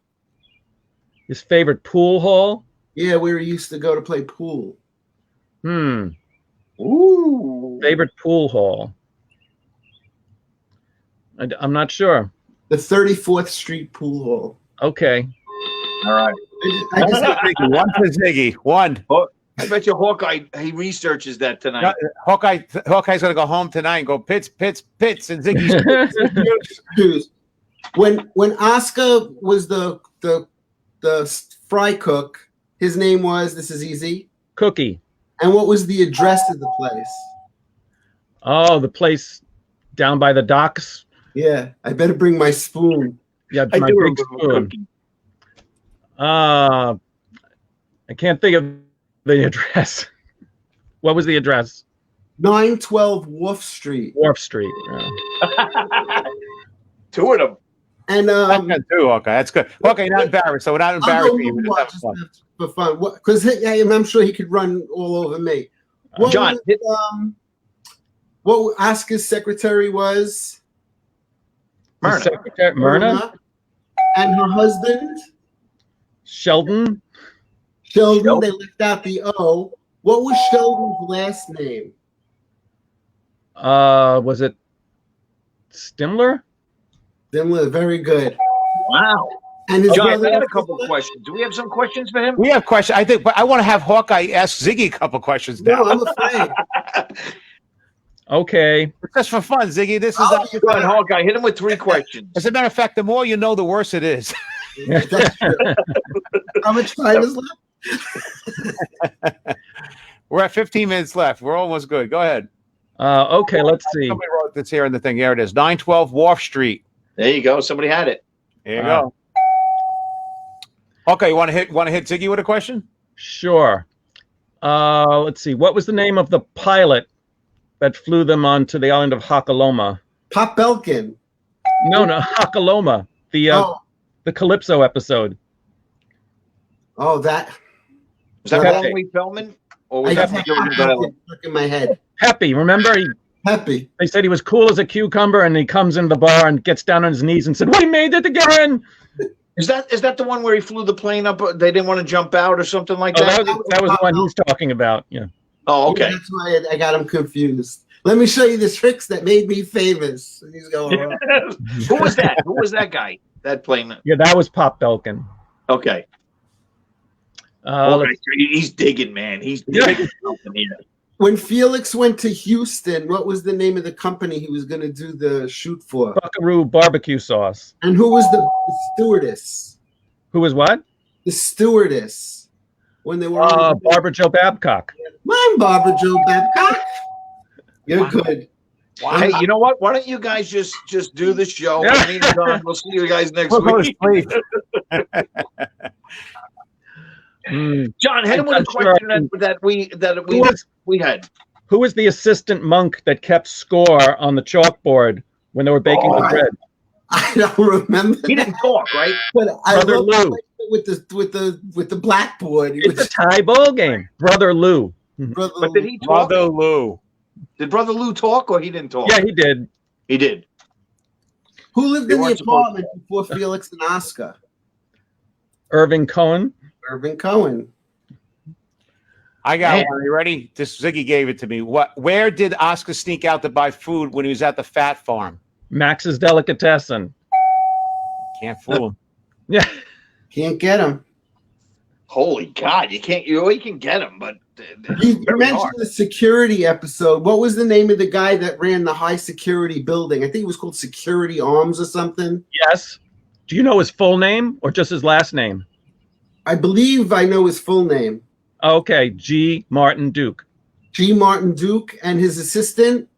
His favorite pool hall? Yeah, where he used to go to play pool. Ooh. Favorite pool hall? I'm not sure. The 34th Street Pool Hall. Okay. All right. I just one for Ziggy. One. I bet you Hawkeye, he researches that tonight. No, Hawkeye's gonna go home tonight and go Pitts, and Ziggy's when Oscar was the fry cook, his name was, this is easy. Cookie. And what was the address of the place? Oh, the place down by the docks. Yeah, I better bring my spoon. Yeah, I my do big remember spoon. Cookie. I can't think of the address. What was the address? 912 Wharf Street. Wharf Street. Yeah. Two of them. And That's good too, Hawkeye. That's good. Hawkeye, not embarrassed. So we're not I'll embarrassed go for you. with We're just what, having just fun. for fun. Because I'm sure he could run all over me. What John, was, what Oscar's secretary was? The Myrna. secretary, Myrna? And her husband? Sheldon? Sheldon. Sheldon. They left out the O. What was Sheldon's last name? Was it Stimler? Dimler, very good. Wow. And his John, I brother. had a couple questions. Do we have some questions for him? We have questions. I think, but I want to have Hawkeye ask Ziggy a couple questions No, now. I'm afraid. Okay. Just for fun, Ziggy. This is. Oh, you Go ahead, better- Hawkeye. Hit him with 3 questions. As a matter of fact, the more you know, the worse it is. That's true. How much time is left? We're at 15 minutes left. We're almost good. Go ahead. Okay, let's see. Somebody wrote this here in the thing. Here it is. 912 Wharf Street. There you go. Somebody had it. There you Wow. go. Okay, you want to hit Ziggy with a question? Sure. Let's see. What was the name of the pilot that flew them onto the island of Hakaloma? Pop Belkin. No, Hakaloma. The Calypso episode. That. Was that Okay. Henry Feldman? Or I was just that have Gilligan Pop Bell? Belkin stuck in my head. Peppy, remember? Happy. They said he was cool as a cucumber, and he comes in the bar and gets down on his knees and said, "We made it again." Is that the one where he flew the plane up? They didn't want to jump out or something like Oh, that? that was the one he's talking about. Yeah. Oh, okay. Yeah, that's why I got him confused. Let me show you the tricks that made me famous. And he's going, Who was that? Who was that guy? That plane? Yeah, that was Pop Belkin. Okay. Okay. He's digging, man. He's digging something here. when Felix went to Houston, what was the name of the company he was going to do the shoot for? Buckaroo barbecue sauce. And who was the stewardess? Who was what? The stewardess. When they were Barbara Jo Babcock. I'm Barbara Jo Babcock. You're good. Hey, you know what? Why don't you guys just do the show? Me and John, we'll see you guys next week. John, hit him with a question that we had. Who was the assistant monk that kept score on the chalkboard when they were baking the bread? I don't remember. He didn't talk, right? But Brother Lou. With the blackboard. It's a tie ball game. Brother Lou. But did he talk? Brother Lou. Did Brother Lou talk or he didn't talk? Yeah, he did. He did. Who lived in the apartment before Felix and Oscar? Irving Cohen. Irving Cohen. I got one. Are you ready? This Ziggy gave it to me. Where did Oscar sneak out to buy food when he was at the Fat Farm? Max's Delicatessen. Can't fool him. Yeah. Can't get him. Holy God, you can get him, but you mentioned the security episode. What was the name of the guy that ran the high security building? I think it was called Security Arms or something. Yes. Do you know his full name or just his last name? I believe I know his full name. Okay, G. Martin Duke. G. Martin Duke and his assistant?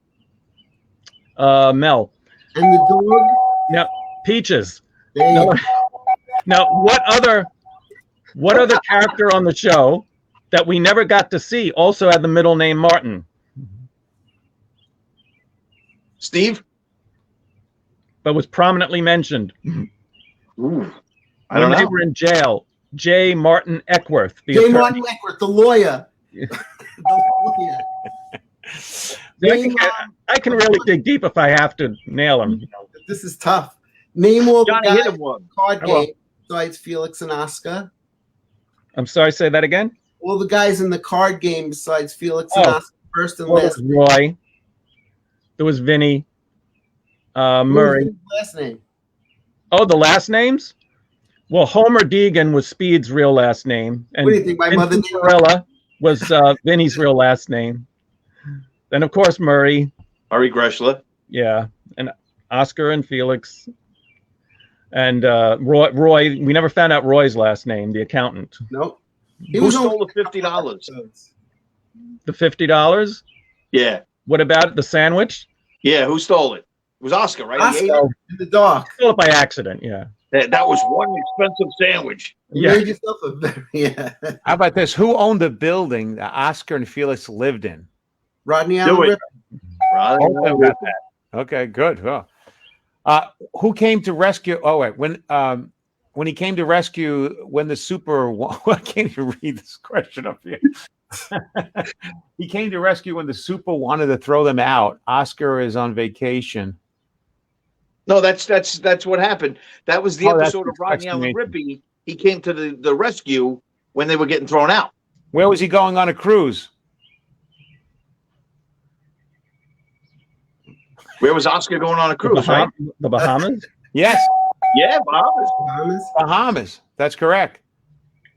Mel. And the dog? No, Peaches. No. Now, what other character on the show that we never got to see also had the middle name Martin? Steve? But was prominently mentioned. Ooh, I don't know. They were in jail. J. Martin Eckworth. J. Martin Eckworth, the lawyer. I can really dig deep if I have to nail him. This is tough. Name all the guys in the card game besides Felix and Oscar. I'm sorry, say that again? All the guys in the card game besides Felix and Oscar, first and last. There was Roy. There was Vinny. Murray. What was his last name? Oh, the last names? Well, Homer Deegan was Speed's real last name. And what do you think? My mother Cinderella was Vinny's real last name. Then, of course, Murray. Murray Greshler. Yeah. And Oscar and Felix. And Roy, we never found out Roy's last name, the accountant. Nope. Who stole the $50? The $50? Yeah. What about the sandwich? Yeah, who stole it? It was Oscar, right? Oscar in the dark. Stole it by accident, yeah. That was one expensive sandwich. You made yourself a very, yeah. How about this? Who owned the building that Oscar and Felix lived in? Rodney Allen. Okay, good. Oh. Who came to rescue? Oh wait, when he came to rescue, when the super, I can't even read this question up here. He came to rescue when the super wanted to throw them out. Oscar is on vacation. No, that's what happened. That was the episode of Rodney Allen Rippey. He came to the rescue when they were getting thrown out. Where was he going on a cruise? Where was Oscar going on a cruise? The Bahamas? Yes. Yeah, Bahamas. Bahamas. That's correct.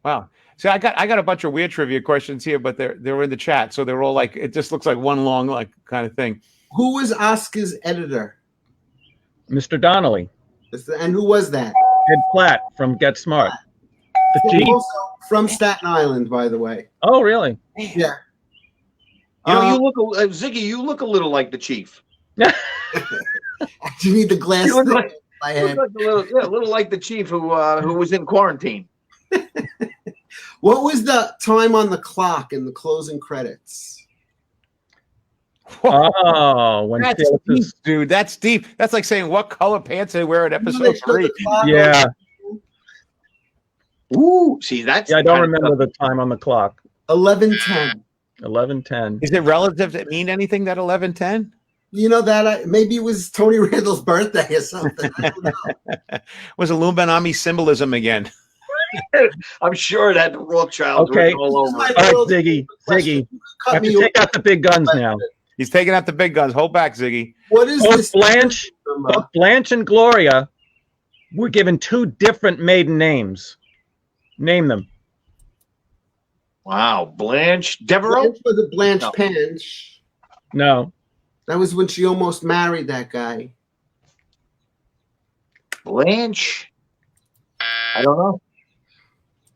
Wow. See, I got a bunch of weird trivia questions here, but they're in the chat, so they're all like, it just looks like one long like kind of thing. Who was Oscar's editor? Mr. Donnelly. And who was that? Ed Platt from Get Smart. The chief. Also from Staten Island, by the way. Oh, really? Yeah. You know, Ziggy, you look a little like the chief. I just need the glass. You look like a little like the chief who was in quarantine. What was the time on the clock in the closing credits? Oh, when that's deep, dude. That's deep. That's like saying what color pants they wear at episode 3. Yeah. Ooh, see that's. Yeah, I don't remember the time on the clock. 11:10. 11:10. Is it relative to mean anything that 11:10? You know that maybe it was Tony Randall's birthday or something. I don't know. Was Illuminati symbolism again? I'm sure it had the Rothschilds written all over. All right, Ziggy. I have to take out the big guns now. He's taking out the big guns. Hold back, Ziggy. What is this? Blanche and Gloria were given 2 different maiden names. Name them. Wow, Blanche Devereaux? Blanche was a Blanche Penge. No. That was when she almost married that guy. Blanche? I don't know.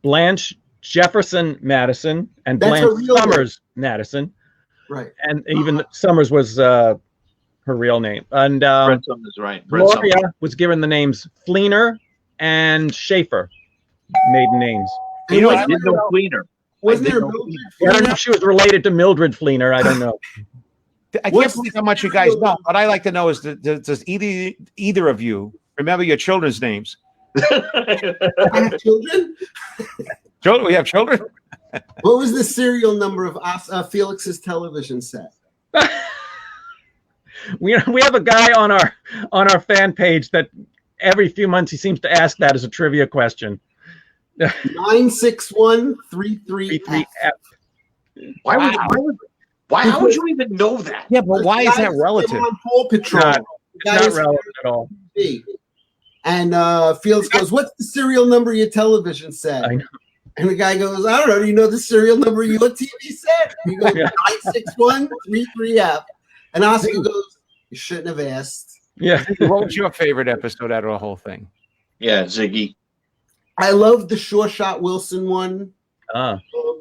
Blanche Jefferson Madison and That's Blanche Summers Madison. Right. And even Summers was her her real name. And Brett Sumner's right. Brett Sumner. Gloria was given the names Fleener and Schaefer, maiden names. And know, I wasn't didn't there, know Fleener. wasn't I there didn't know Mildred I don't know Fleener? if she was related to Mildred Fleener. I don't know. I can't What's believe the how much you guys serial know. What I like to know is, does either of you remember your children's names? I have children? Children, we have children. What was the serial number of Felix's television set? We have a guy on our fan page that every few months he seems to ask that as a trivia question. 96133F. How would you even know that? Yeah, but why is that relative? On Paw Patrol. Not- The guy Not is relevant at all. TV. And Felix goes, "What's the serial number of your television set?" I know. And the guy goes, "I don't know. Do you know the serial number of your TV set?" And he goes, Yeah. 96133F. And Oscar goes, "You shouldn't have asked." Yeah. What was your favorite episode out of the whole thing? Yeah, Ziggy. I love the Sure Shot Wilson one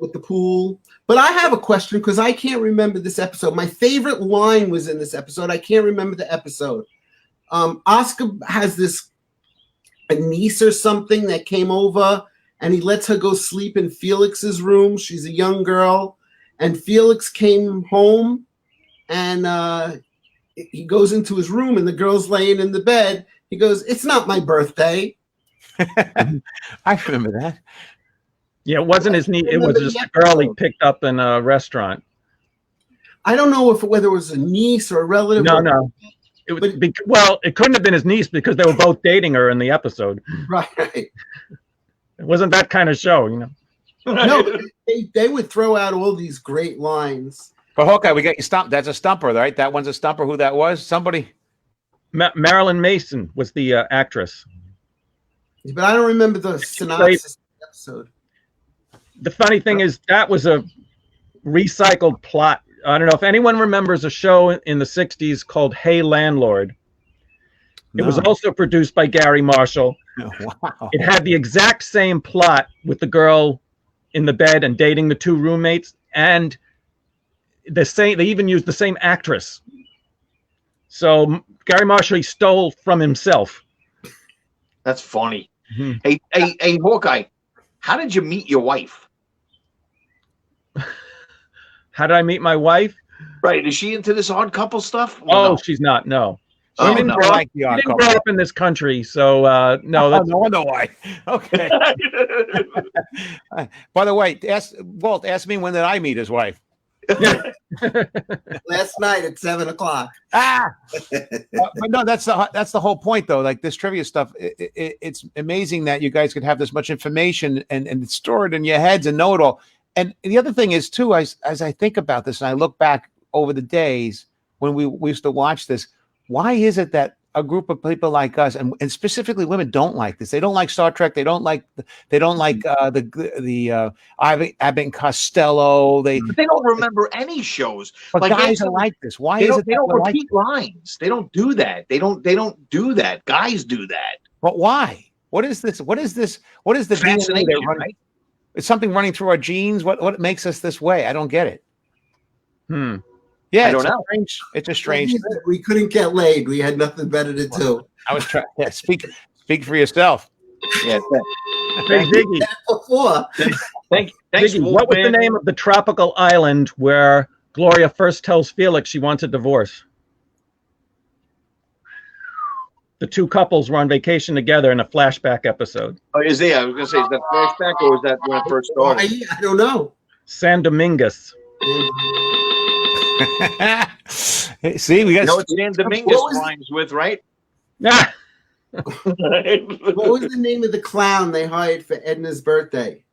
with the pool. But I have a question because I can't remember this episode. My favorite line was in this episode. I can't remember the episode. Oscar has a niece or something that came over, and he lets her go sleep in Felix's room. She's a young girl, and Felix came home, and he goes into his room, and the girl's laying in the bed. He goes, "It's not my birthday." I remember that. Yeah, it wasn't his niece. It was just a girl he picked up in a restaurant. I don't know whether it was a niece or a relative. No. It was, well, it couldn't have been his niece because they were both dating her in the episode. Right. It wasn't that kind of show, you know. No, they would throw out all these great lines. But Hawkeye, we got you stumped. That's a stumper, right? That one's a stumper. Who that was? Somebody. Marilyn Mason was the actress. But I don't remember the synopsis of the episode. The funny thing is that was a recycled plot. I don't know if anyone remembers a show in the 60s called Hey Landlord. It was also produced by Gary Marshall. Wow. It had the exact same plot with the girl in the bed and dating the two roommates, and they even used the same actress. So Gary Marshall, he stole from himself. That's funny. Mm-hmm. Hey, Hawkeye, how did you meet your wife? How did I meet my wife? Right, is she into this odd couple stuff? Oh, No. she's not. No. Oh, She didn't, no. grow, Like the she Odd didn't Couple. grow up in this country, so no. Oh, That's, no wonder why. Okay. By the way, Walt, ask me when did I meet his wife? Last night at 7:00. But no, that's the whole point, though. Like this trivia stuff, it's amazing that you guys could have this much information and store it in your heads and know it all. And the other thing is too, as I think about this and I look back over the days when we used to watch this, why is it that a group of people like us and specifically women don't like this? They don't like Star Trek. They don't like the Abbott and Costello. But they don't remember any shows. But Like, guys are like this. Why They is don't, it they that don't we're like repeat lines. They don't do that. They don't do that. Guys do that. But why? What is this? What is this? What is the DNA Fascination, that running? right? It's something running through our genes. What makes us this way? I don't get it. Yeah, I don't know. It's a strange. We couldn't get laid. We had nothing better to do. I was trying. Yeah, speak for yourself. Yeah. Hey, Ziggy, Before. Thanks, Ziggy, what was the Wolfman. name of the tropical island where Gloria first tells Felix she wants a divorce? The two couples were on vacation together in a flashback episode. Oh, I was gonna say, is that flashback or was that when it first started? I don't know. San Dominguez. See, we got. You know what San Dominguez What was- rhymes with, right? Ah, What was the name of the clown they hired for Edna's birthday?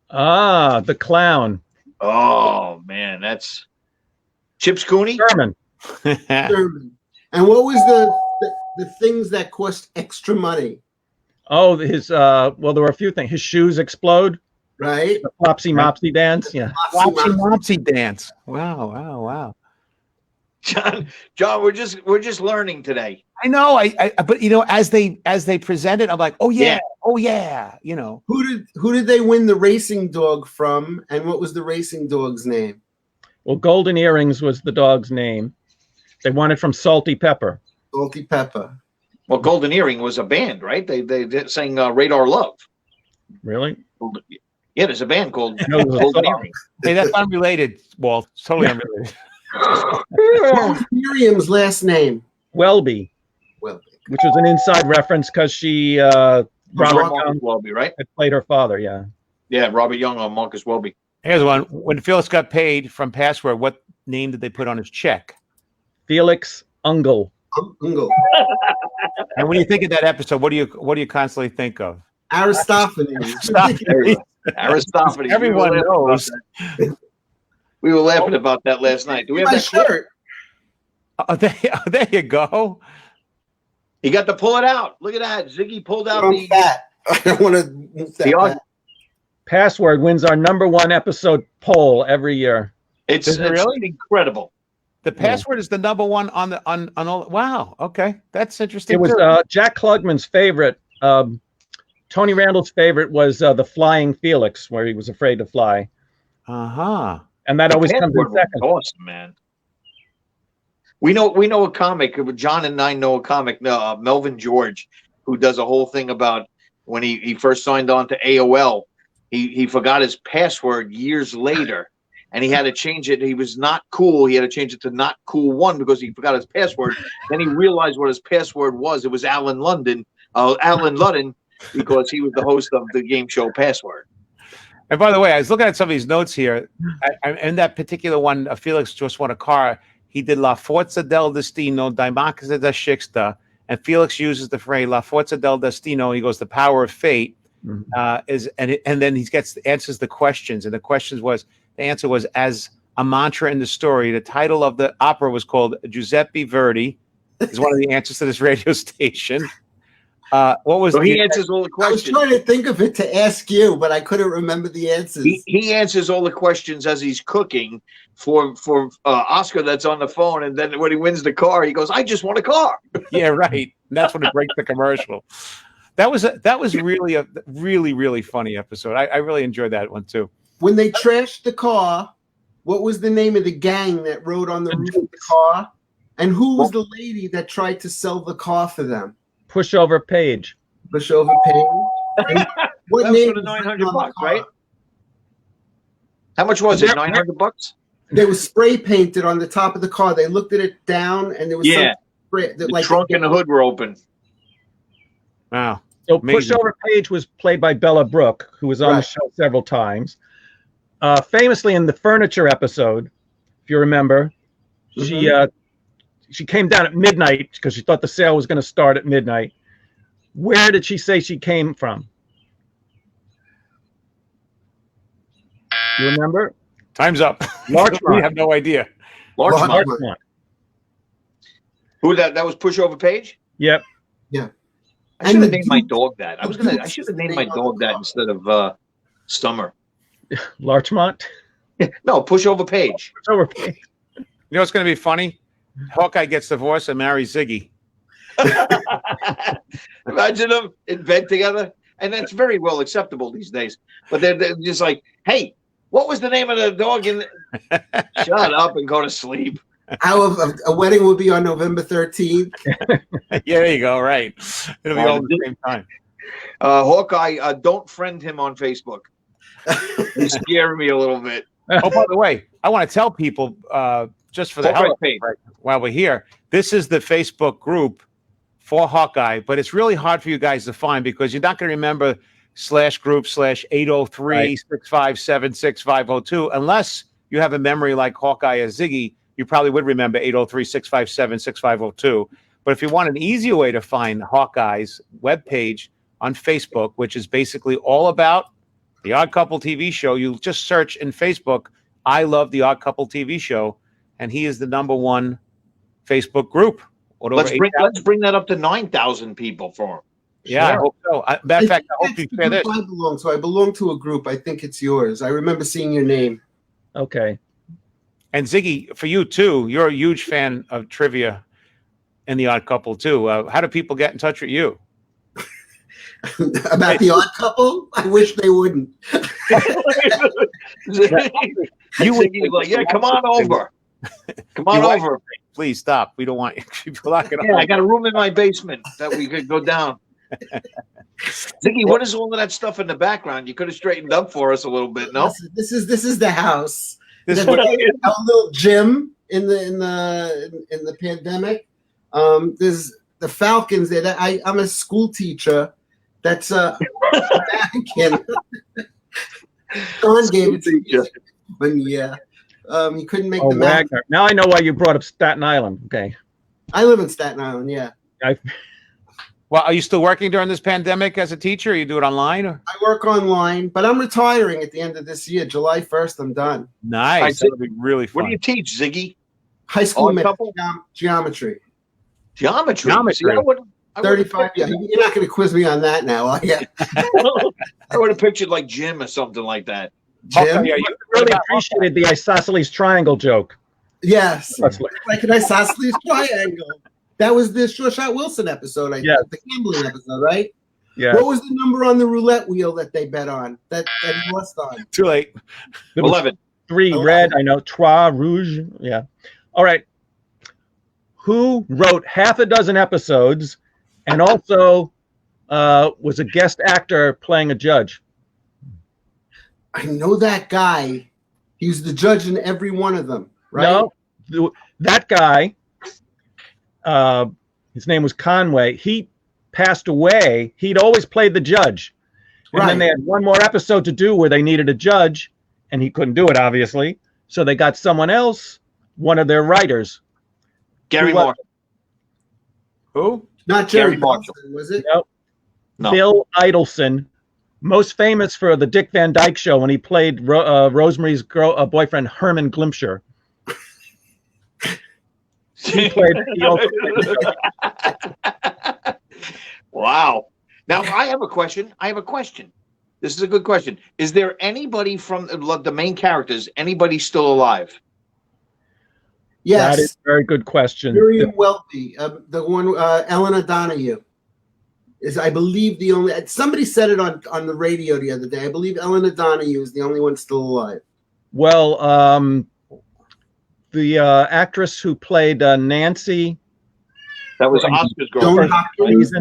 the clown. Oh man, that's Chips Cooney. Sherman. Thurman. And what was the things that cost extra money? Oh, his well, there were a few things. His shoes explode. Right? The Flopsy Mopsy dance. Yeah. Flopsy Mopsy dance. Wow. John, we're just learning today. I know. But you know, as they present it, I'm like, oh yeah. You know, Who did they win the racing dog from? And what was the racing dog's name? Well, Golden Earrings was the dog's name, They won it from Salty Pepper. Salty Pepper. Well, Golden Earring was a band, right? They sang Radar Love. Really? Yeah, there's a band called No, it was a Golden song. Earring. Hey, that's unrelated, Walt. It's totally unrelated. What was Miriam's last name? Welby, Well, which was an inside reference because she Robert Marcus Young Welby, right? had played her father. Yeah. Yeah, Robert Young on Marcus Welby. Here's one. When Felix got paid from Password, what name did they put on his check? Felix Ungle. Ungle. And when you think of that episode, what do you constantly think of? Aristophanes. There you go. Aristophanes. Everyone knows. We were laughing about that last night. Do we have My that clip? shirt. There you go. He got to pull it out. Look at that. Ziggy pulled out I'm the fat. I don't want to move that The odd- back. Password wins our #1 episode poll every year. It's Is it really? incredible. The Password is the #1 on all. Wow. Okay, that's interesting. It was too. Jack Klugman's favorite. Tony Randall's favorite was the Flying Felix, where he was afraid to fly, Uh-huh. and that always comes in Password was second. awesome, man. We know a comic. John and I know a comic, Melvin George, who does a whole thing about when he first signed on to AOL. He forgot his password years later, and he had to change it. He was not cool. He had to change it to not cool 1 because he forgot his password. Then he realized what his password was. It was Alan Ludden, because he was the host of the game show Password. And by the way, I was looking at some of these notes here. In that particular one, Felix just won a car. He did La Forza del Destino, Democracia da Sixta, and Felix uses the phrase La Forza del Destino. He goes, the power of fate, and then he answers the questions. And the answer was as a mantra in the story. The title of the opera was called Giuseppe Verdi. Is one of the answers to this radio station. What was So he answers all the I was questions. trying to think of it to ask you, but I couldn't remember the answers. He answers all the questions as he's cooking for Oscar that's on the phone, and then when he wins the car, he goes, "I just want a car." Yeah, right. And that's when it breaks the commercial. That was really a really funny episode. I really enjoyed that one too. When they trashed the car, what was the name of the gang that rode on the roof of the car? And who was the lady that tried to sell the car for them? Pushover Page. Pushover Page. And what That was name for the was $900, written on the car? right? How much was it? $900? They was spray painted on the top of the car. They looked at it down, and there was some spray. The trunk and the hood were open. Wow. So Amazing. Pushover Page was played by Bella Brooke, who was on the show several times. Famously in the furniture episode, if you remember, she came down at midnight because she thought the sale was going to start at midnight. Where did she say she came from? You remember? Time's up. Larchmont. We have no idea. Larchmont. Larchmont. Who that was Pushover Page? Yep. I should have named my dog that. I should have named my dog that instead of Stummer. Larchmont. No, Pushover Page. Pushover Page. You know what's going to be funny? Hawkeye gets divorced and marries Ziggy. Imagine them in bed together, and that's very well acceptable these days. But they're just like, "Hey, what was the name of the dog?" Shut up and go to sleep. A wedding will be on November 13th. Yeah, there you go. Right. It'll be all at the same time. Hawkeye, don't friend him on Facebook. You scare me a little bit. Oh, by the way, I want to tell people just for the hell of it, right, while we're here, this is the Facebook group for Hawkeye, but it's really hard for you guys to find because you're not going to remember /group/803-657-6502 unless you have a memory like Hawkeye or Ziggy. You probably would remember 803-657-6502. But if you want an easier way to find Hawkeye's webpage on Facebook, which is basically all about the Odd Couple TV show, you just search in Facebook, I love the Odd Couple TV show, and he is the #1 Facebook group. Let's bring that up to 9,000 people for him. Yeah, I hope so. Matter of fact, I hope you share this. I belong to a group. I think it's yours. I remember seeing your name. Okay. And Ziggy, for you too, you're a huge fan of trivia and the Odd Couple too. How do people get in touch with you? About the Odd Couple? I wish they wouldn't. You would be like, yeah, come on over. Come on over. Please stop. We don't want you to lock it Yeah, up. I got a room in my basement that we could go down. Ziggy, what is all of that stuff in the background? You could have straightened up for us a little bit, no? This is the house. This is There's what a little gym in the pandemic. There's the Falcons. I'm a school teacher. That's American. Don gave it to me. But yeah, he couldn't make the match. Wagner. Now I know why you brought up Staten Island. Okay. I live in Staten Island. Yeah. Well, are you still working during this pandemic as a teacher? Or you do it online? Or? I work online, but I'm retiring at the end of this year. July 1st, I'm done. Nice. That'll be really fun. What do you teach, Ziggy? High school math, couple? geometry. Geometry. Geometry. See, I would've 35. Yeah, you're not going to quiz me on that now, are you? I would have pictured like Jim or something like that. Jim? Okay, yeah, I really appreciated the isosceles triangle joke. Yes. That's Like an isosceles triangle. That was the Sure Shot Wilson episode, I think. Yeah. The gambling episode, right? Yeah. What was the number on the roulette wheel that they bet on? That he lost on? Too late. There was 11. 3 11. red. I know. Trois rouge. Yeah. All right. Who wrote half a dozen episodes and also was a guest actor playing a judge? I know that guy. He was the judge in every one of them, right? No, that guy. His name was Conway. He passed away. He'd always played the judge, and then they had one more episode to do where they needed a judge, and he couldn't do it, obviously. So they got someone else, one of their writers. Gary Marshall. Who? Not Jerry Gary Marshall. Wilson, was it? Nope. No. Bill Idelson, most famous for the Dick Van Dyke Show when he played Rosemary's boyfriend Herman Glimpsher. He played Wow. Now I have a question. This is a good question. Is there anybody from the main characters, anybody still alive? Yes. That is a very good question. Miriam Welty, the one, Ellen Donahue, is, I believe, the only. Somebody said it on the radio the other day. I believe Ellen Donahue is the only one still alive. Well, the actress who played Nancy, That was Oscar's Joan girlfriend. Hopkins.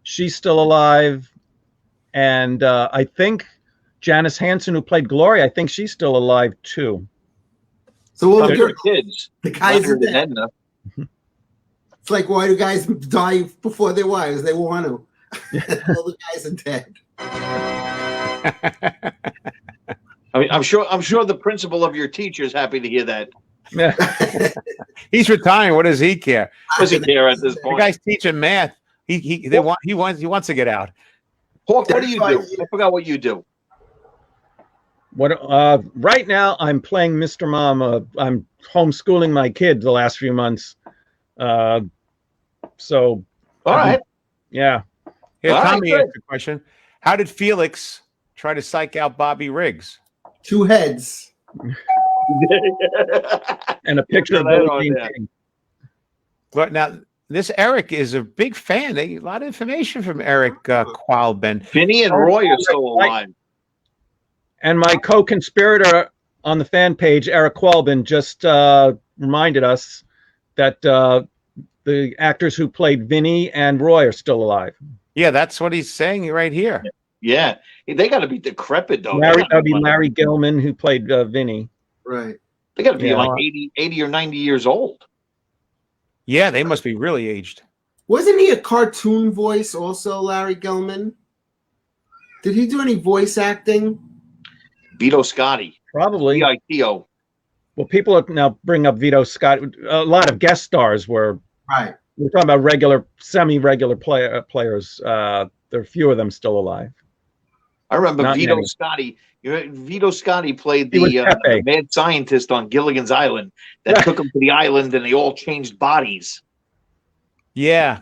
she's still alive, and I think Janice Hansen, who played Gloria, I think she's still alive too. So all They're the, kids. the guys are Leonard and dead. Edna. It's like, why do guys die before their wives? They want to. All the guys are dead. I mean, I'm sure the principal of your teacher is happy to hear that. Yeah. He's retiring. What does he care? Doesn't care at this The point. guy's teaching math. He wants to get out. Hawk, what do you do? I forgot what you do. Right now I'm playing Mr. Mom. I'm homeschooling my kids the last few months. So All right. yeah. Here, All right, Tommy good. asked the question. How did Felix try to psych out Bobby Riggs? 2 heads. And a picture of Put that Billie on Jean there. King. But now, this Eric is a big fan. A lot of information from Eric Qualben. Vinny and Roy are still alive. And my co-conspirator on the fan page, Eric Qualben, just reminded us that the actors who played Vinny and Roy are still alive. Yeah, that's what he's saying right here. Yeah. They got to be decrepit, though. That'd be Larry Gilman, who played Vinny. Right. They got to be Yeah. like 80 or 90 years old. Yeah, they must be really aged. Wasn't he a cartoon voice also, Larry Gelman? Did he do any voice acting? Vito Scotti. Probably. V-I-T-O. Well, people are now bring up Vito Scott. A lot of guest stars were. Right. We're talking about regular, semi-regular players. There are few of them still alive. I remember Not Vito many. Scotti. Vito Scotti played He was the Pepe. mad scientist on Gilligan's Island that took him to the island and they all changed bodies. Yeah.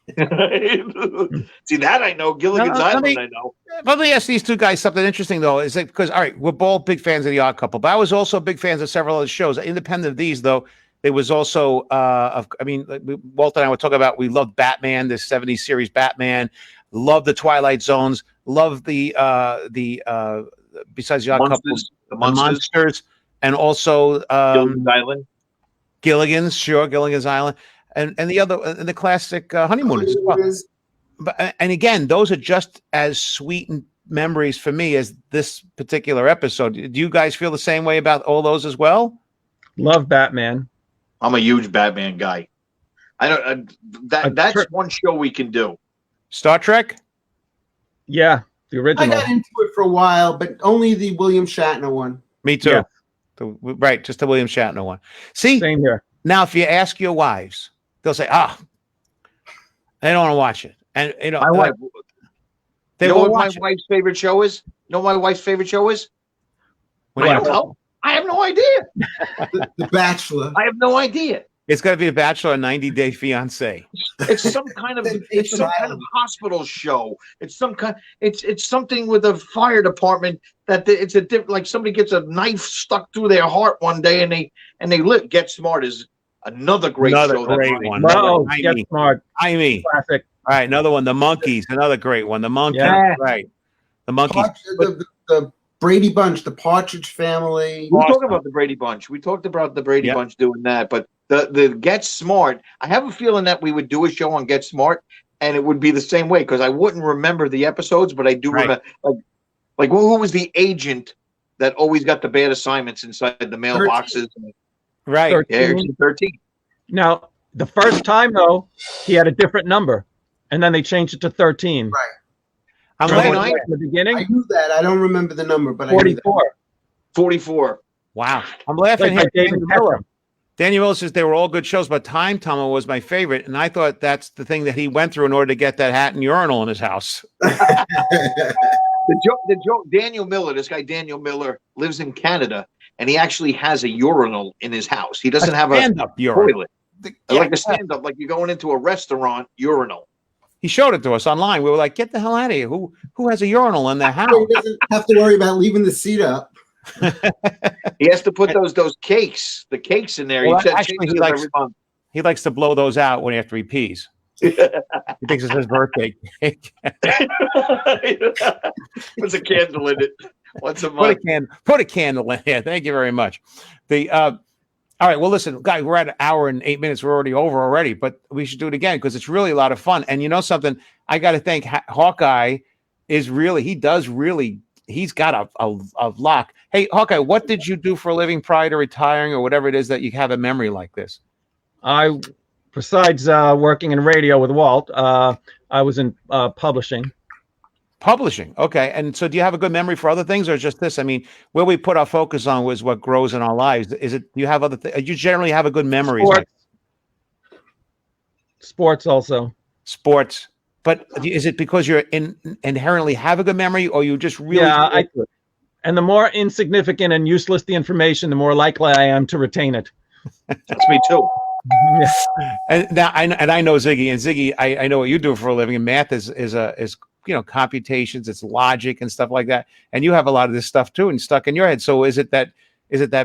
See, that I know. Gilligan's No, I Island, mean- I know. But let me ask these two guys something interesting, though. Is that because, all right, we're both big fans of The Odd Couple, but I was also big fans of several other shows. Independent of these, though, there was also, Walt and I were talking about, we loved Batman, the 70s series Batman, loved the Twilight Zones, loved the besides The Odd Couple, The the Monsters. Monsters, and also, Gilligan's Island. Gilligan's, sure, Gilligan's Island, and the other and the classic Honeymooners as well. But and again, those are just as sweet memories for me as this particular episode. Do you guys feel the same way about all those as well? Love Batman. I'm a huge Batman guy. I don't. That's one show we can do. Star Trek. Yeah, the original. I got into it for a while, but only the William Shatner one. Me too. Yeah. Right, just the William Shatner one. See, Same here. now if you ask your wives, they'll say, they don't want to watch it. And you know, My wife. they You know won't what my watch it. wife's favorite show is? You know what my wife's favorite show is? What do I you don't know? know. I have no idea. The Bachelor. I have no idea. It's got to be a Bachelor, 90-Day Fiance. It's some kind of hospital show. It's some kind. It's something with a fire department that it's a different. Like somebody gets a knife stuck through their heart one day and they live. Get Smart is another great show. Great one. No, I Get mean, Smart. All Classic. right, another one. The Monkeys, another great one. The Monkeys, Yeah. right? The Monkeys. The Brady Bunch, the Partridge Family. We talked about the Brady Bunch. We talked about the Brady Bunch doing that, but the Get Smart. I have a feeling that we would do a show on Get Smart, and it would be the same way because I wouldn't remember the episodes, but I do remember. Like who was the agent that always got the bad assignments inside the mailboxes? Right. 13. Now, the first time though, he had a different number, and then they changed it to 13. Right. I'm Remember laughing. In the beginning, I knew that. I don't remember the number, but I knew that. 44. 44. Wow. I'm laughing Like here. by David Beckham. Daniel Miller says they were all good shows, but Time Tunnel was my favorite, and I thought that's the thing that he went through in order to get that hat and urinal in his house. The joke. Daniel Miller. This guy Daniel Miller lives in Canada, and he actually has a urinal in his house. He doesn't have a stand-up urinal. toilet. Like a stand-up, like you're going into a restaurant urinal. He showed it to us online. We were like, "Get the hell out of here! Who has a urinal in their house?" He doesn't have to worry about leaving the seat up. He has to put those cakes, the cakes in there. Well, He said actually, changes he them likes- every month. He likes to blow those out when after he pees. He thinks it's his birthday cake. Puts a candle in it once a Put month. a candle in here. Thank you very much. All right. Well, listen, guys, we're at an hour and 8 minutes. We're already over already, but we should do it again because it's really a lot of fun. And you know something? I got to think Hawkeye is really, he's got a lock. Hey, Hawkeye, what did you do for a living prior to retiring or whatever it is that you have a memory like this? Besides working in radio with Walt, I was in publishing. Publishing. Okay. And so do you have a good memory for other things or just this? I mean, where we put our focus on was what grows in our lives. Is it, do you have other things? You generally have a good memory. Sports also. Sports. But is it because you're inherently have a good memory or you just really? Yeah. And the more insignificant and useless the information, the more likely I am to retain it. That's me too. Yeah. And now I know Ziggy, and Ziggy, I know what you do for a living, and math is computations, it's logic and stuff like that. And you have a lot of this stuff too and stuck in your head. So is it that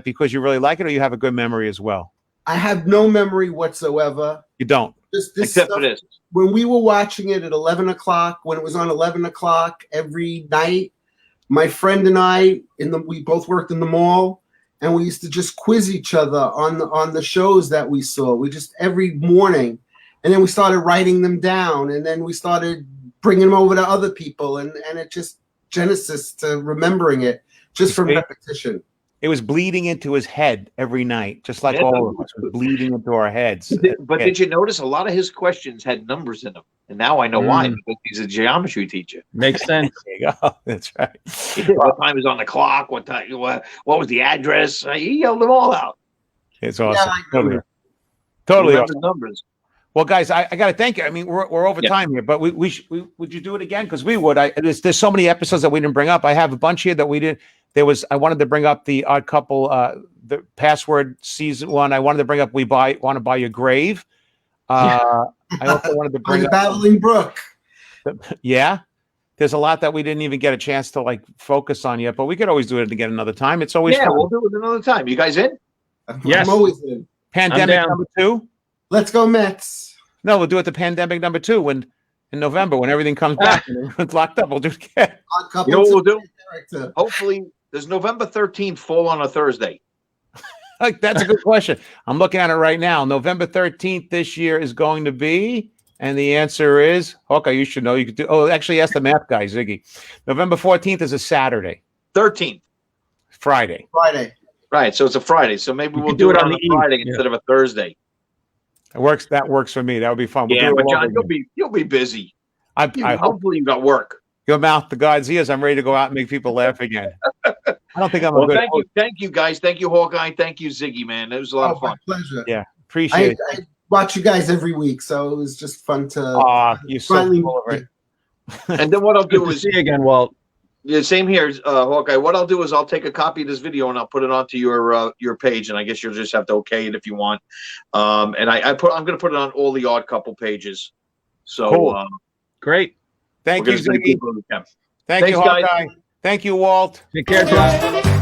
because you really like it or you have a good memory as well? I have no memory whatsoever. You don't. This Except stuff, for this. when we were watching it at 11 o'clock, when it was on 11 o'clock every night, my friend and I, we both worked in the mall, and we used to just quiz each other on the shows that we saw. We just every morning, and then we started writing them down, and then we started bringing them over to other people, and it just genesis to remembering it just from repetition. It was bleeding into his head every night, just like all of us was bleeding into our heads. But did you notice a lot of his questions had numbers in them? And now I know why, because he's a geometry teacher. Makes sense. There you go. That's right. What time is on the clock? What time? What was the address? He yelled them all out. It's awesome. Yeah, Totally Remember awesome. numbers. Well, guys, I got to thank you. I mean, we're over time here, but would you do it again? Because we would. There's so many episodes that we didn't bring up. I have a bunch here that we did. I wanted to bring up the Odd Couple, the Password season 1. I wanted to bring up Want to Buy Your Grave. I also wanted to bring the up Babbling Brook. Yeah, there's a lot that we didn't even get a chance to focus on yet, but we could always do it again another time. It's always fun. We'll do it another time. You guys in? Yes. I'm always in. Pandemic number 2. Let's go Mets. No, we'll do it the pandemic number 2 in November when everything comes back and it's locked up. We'll do it again. Odd Couple You know what we'll do? character. Hopefully, does November 13th fall on a Thursday? That's a good question. I'm looking at it right now. November 13th this year is going to be, and the answer is, Hawkeye, you should know. You could do. Oh, actually, ask the math guy, Ziggy. November 14th is a Saturday. 13th. Friday. Friday. Right. So it's a Friday. So maybe we'll could do it on a Friday Eve. instead of a Thursday. It works. That works for me. That would be fun. We'll Yeah, do it but all John, over you'll be busy. I hope Hopefully you got work. your mouth to God's ears. I'm ready to go out and make people laugh again. I don't think I'm a Well, good. thank you guys. Thank you, Hawkeye. Thank you, Ziggy, man. It was a lot of My fun. pleasure. Yeah, appreciate it. I watch you guys every week, so it was just fun to You're so finally full of it. And then what I'll Good do to is see you again, Walt. yeah, same here, Hawkeye. What I'll do is I'll take a copy of this video and I'll put it onto your page, and I guess you'll just have to okay it if you want. And I'm going to put it on all the Odd Couple pages. So Cool. Great. Thank we're you, gonna Ziggy. do it. Thank you, Thanks, guys. Hawkeye. Thank you, Walt. Take care, John.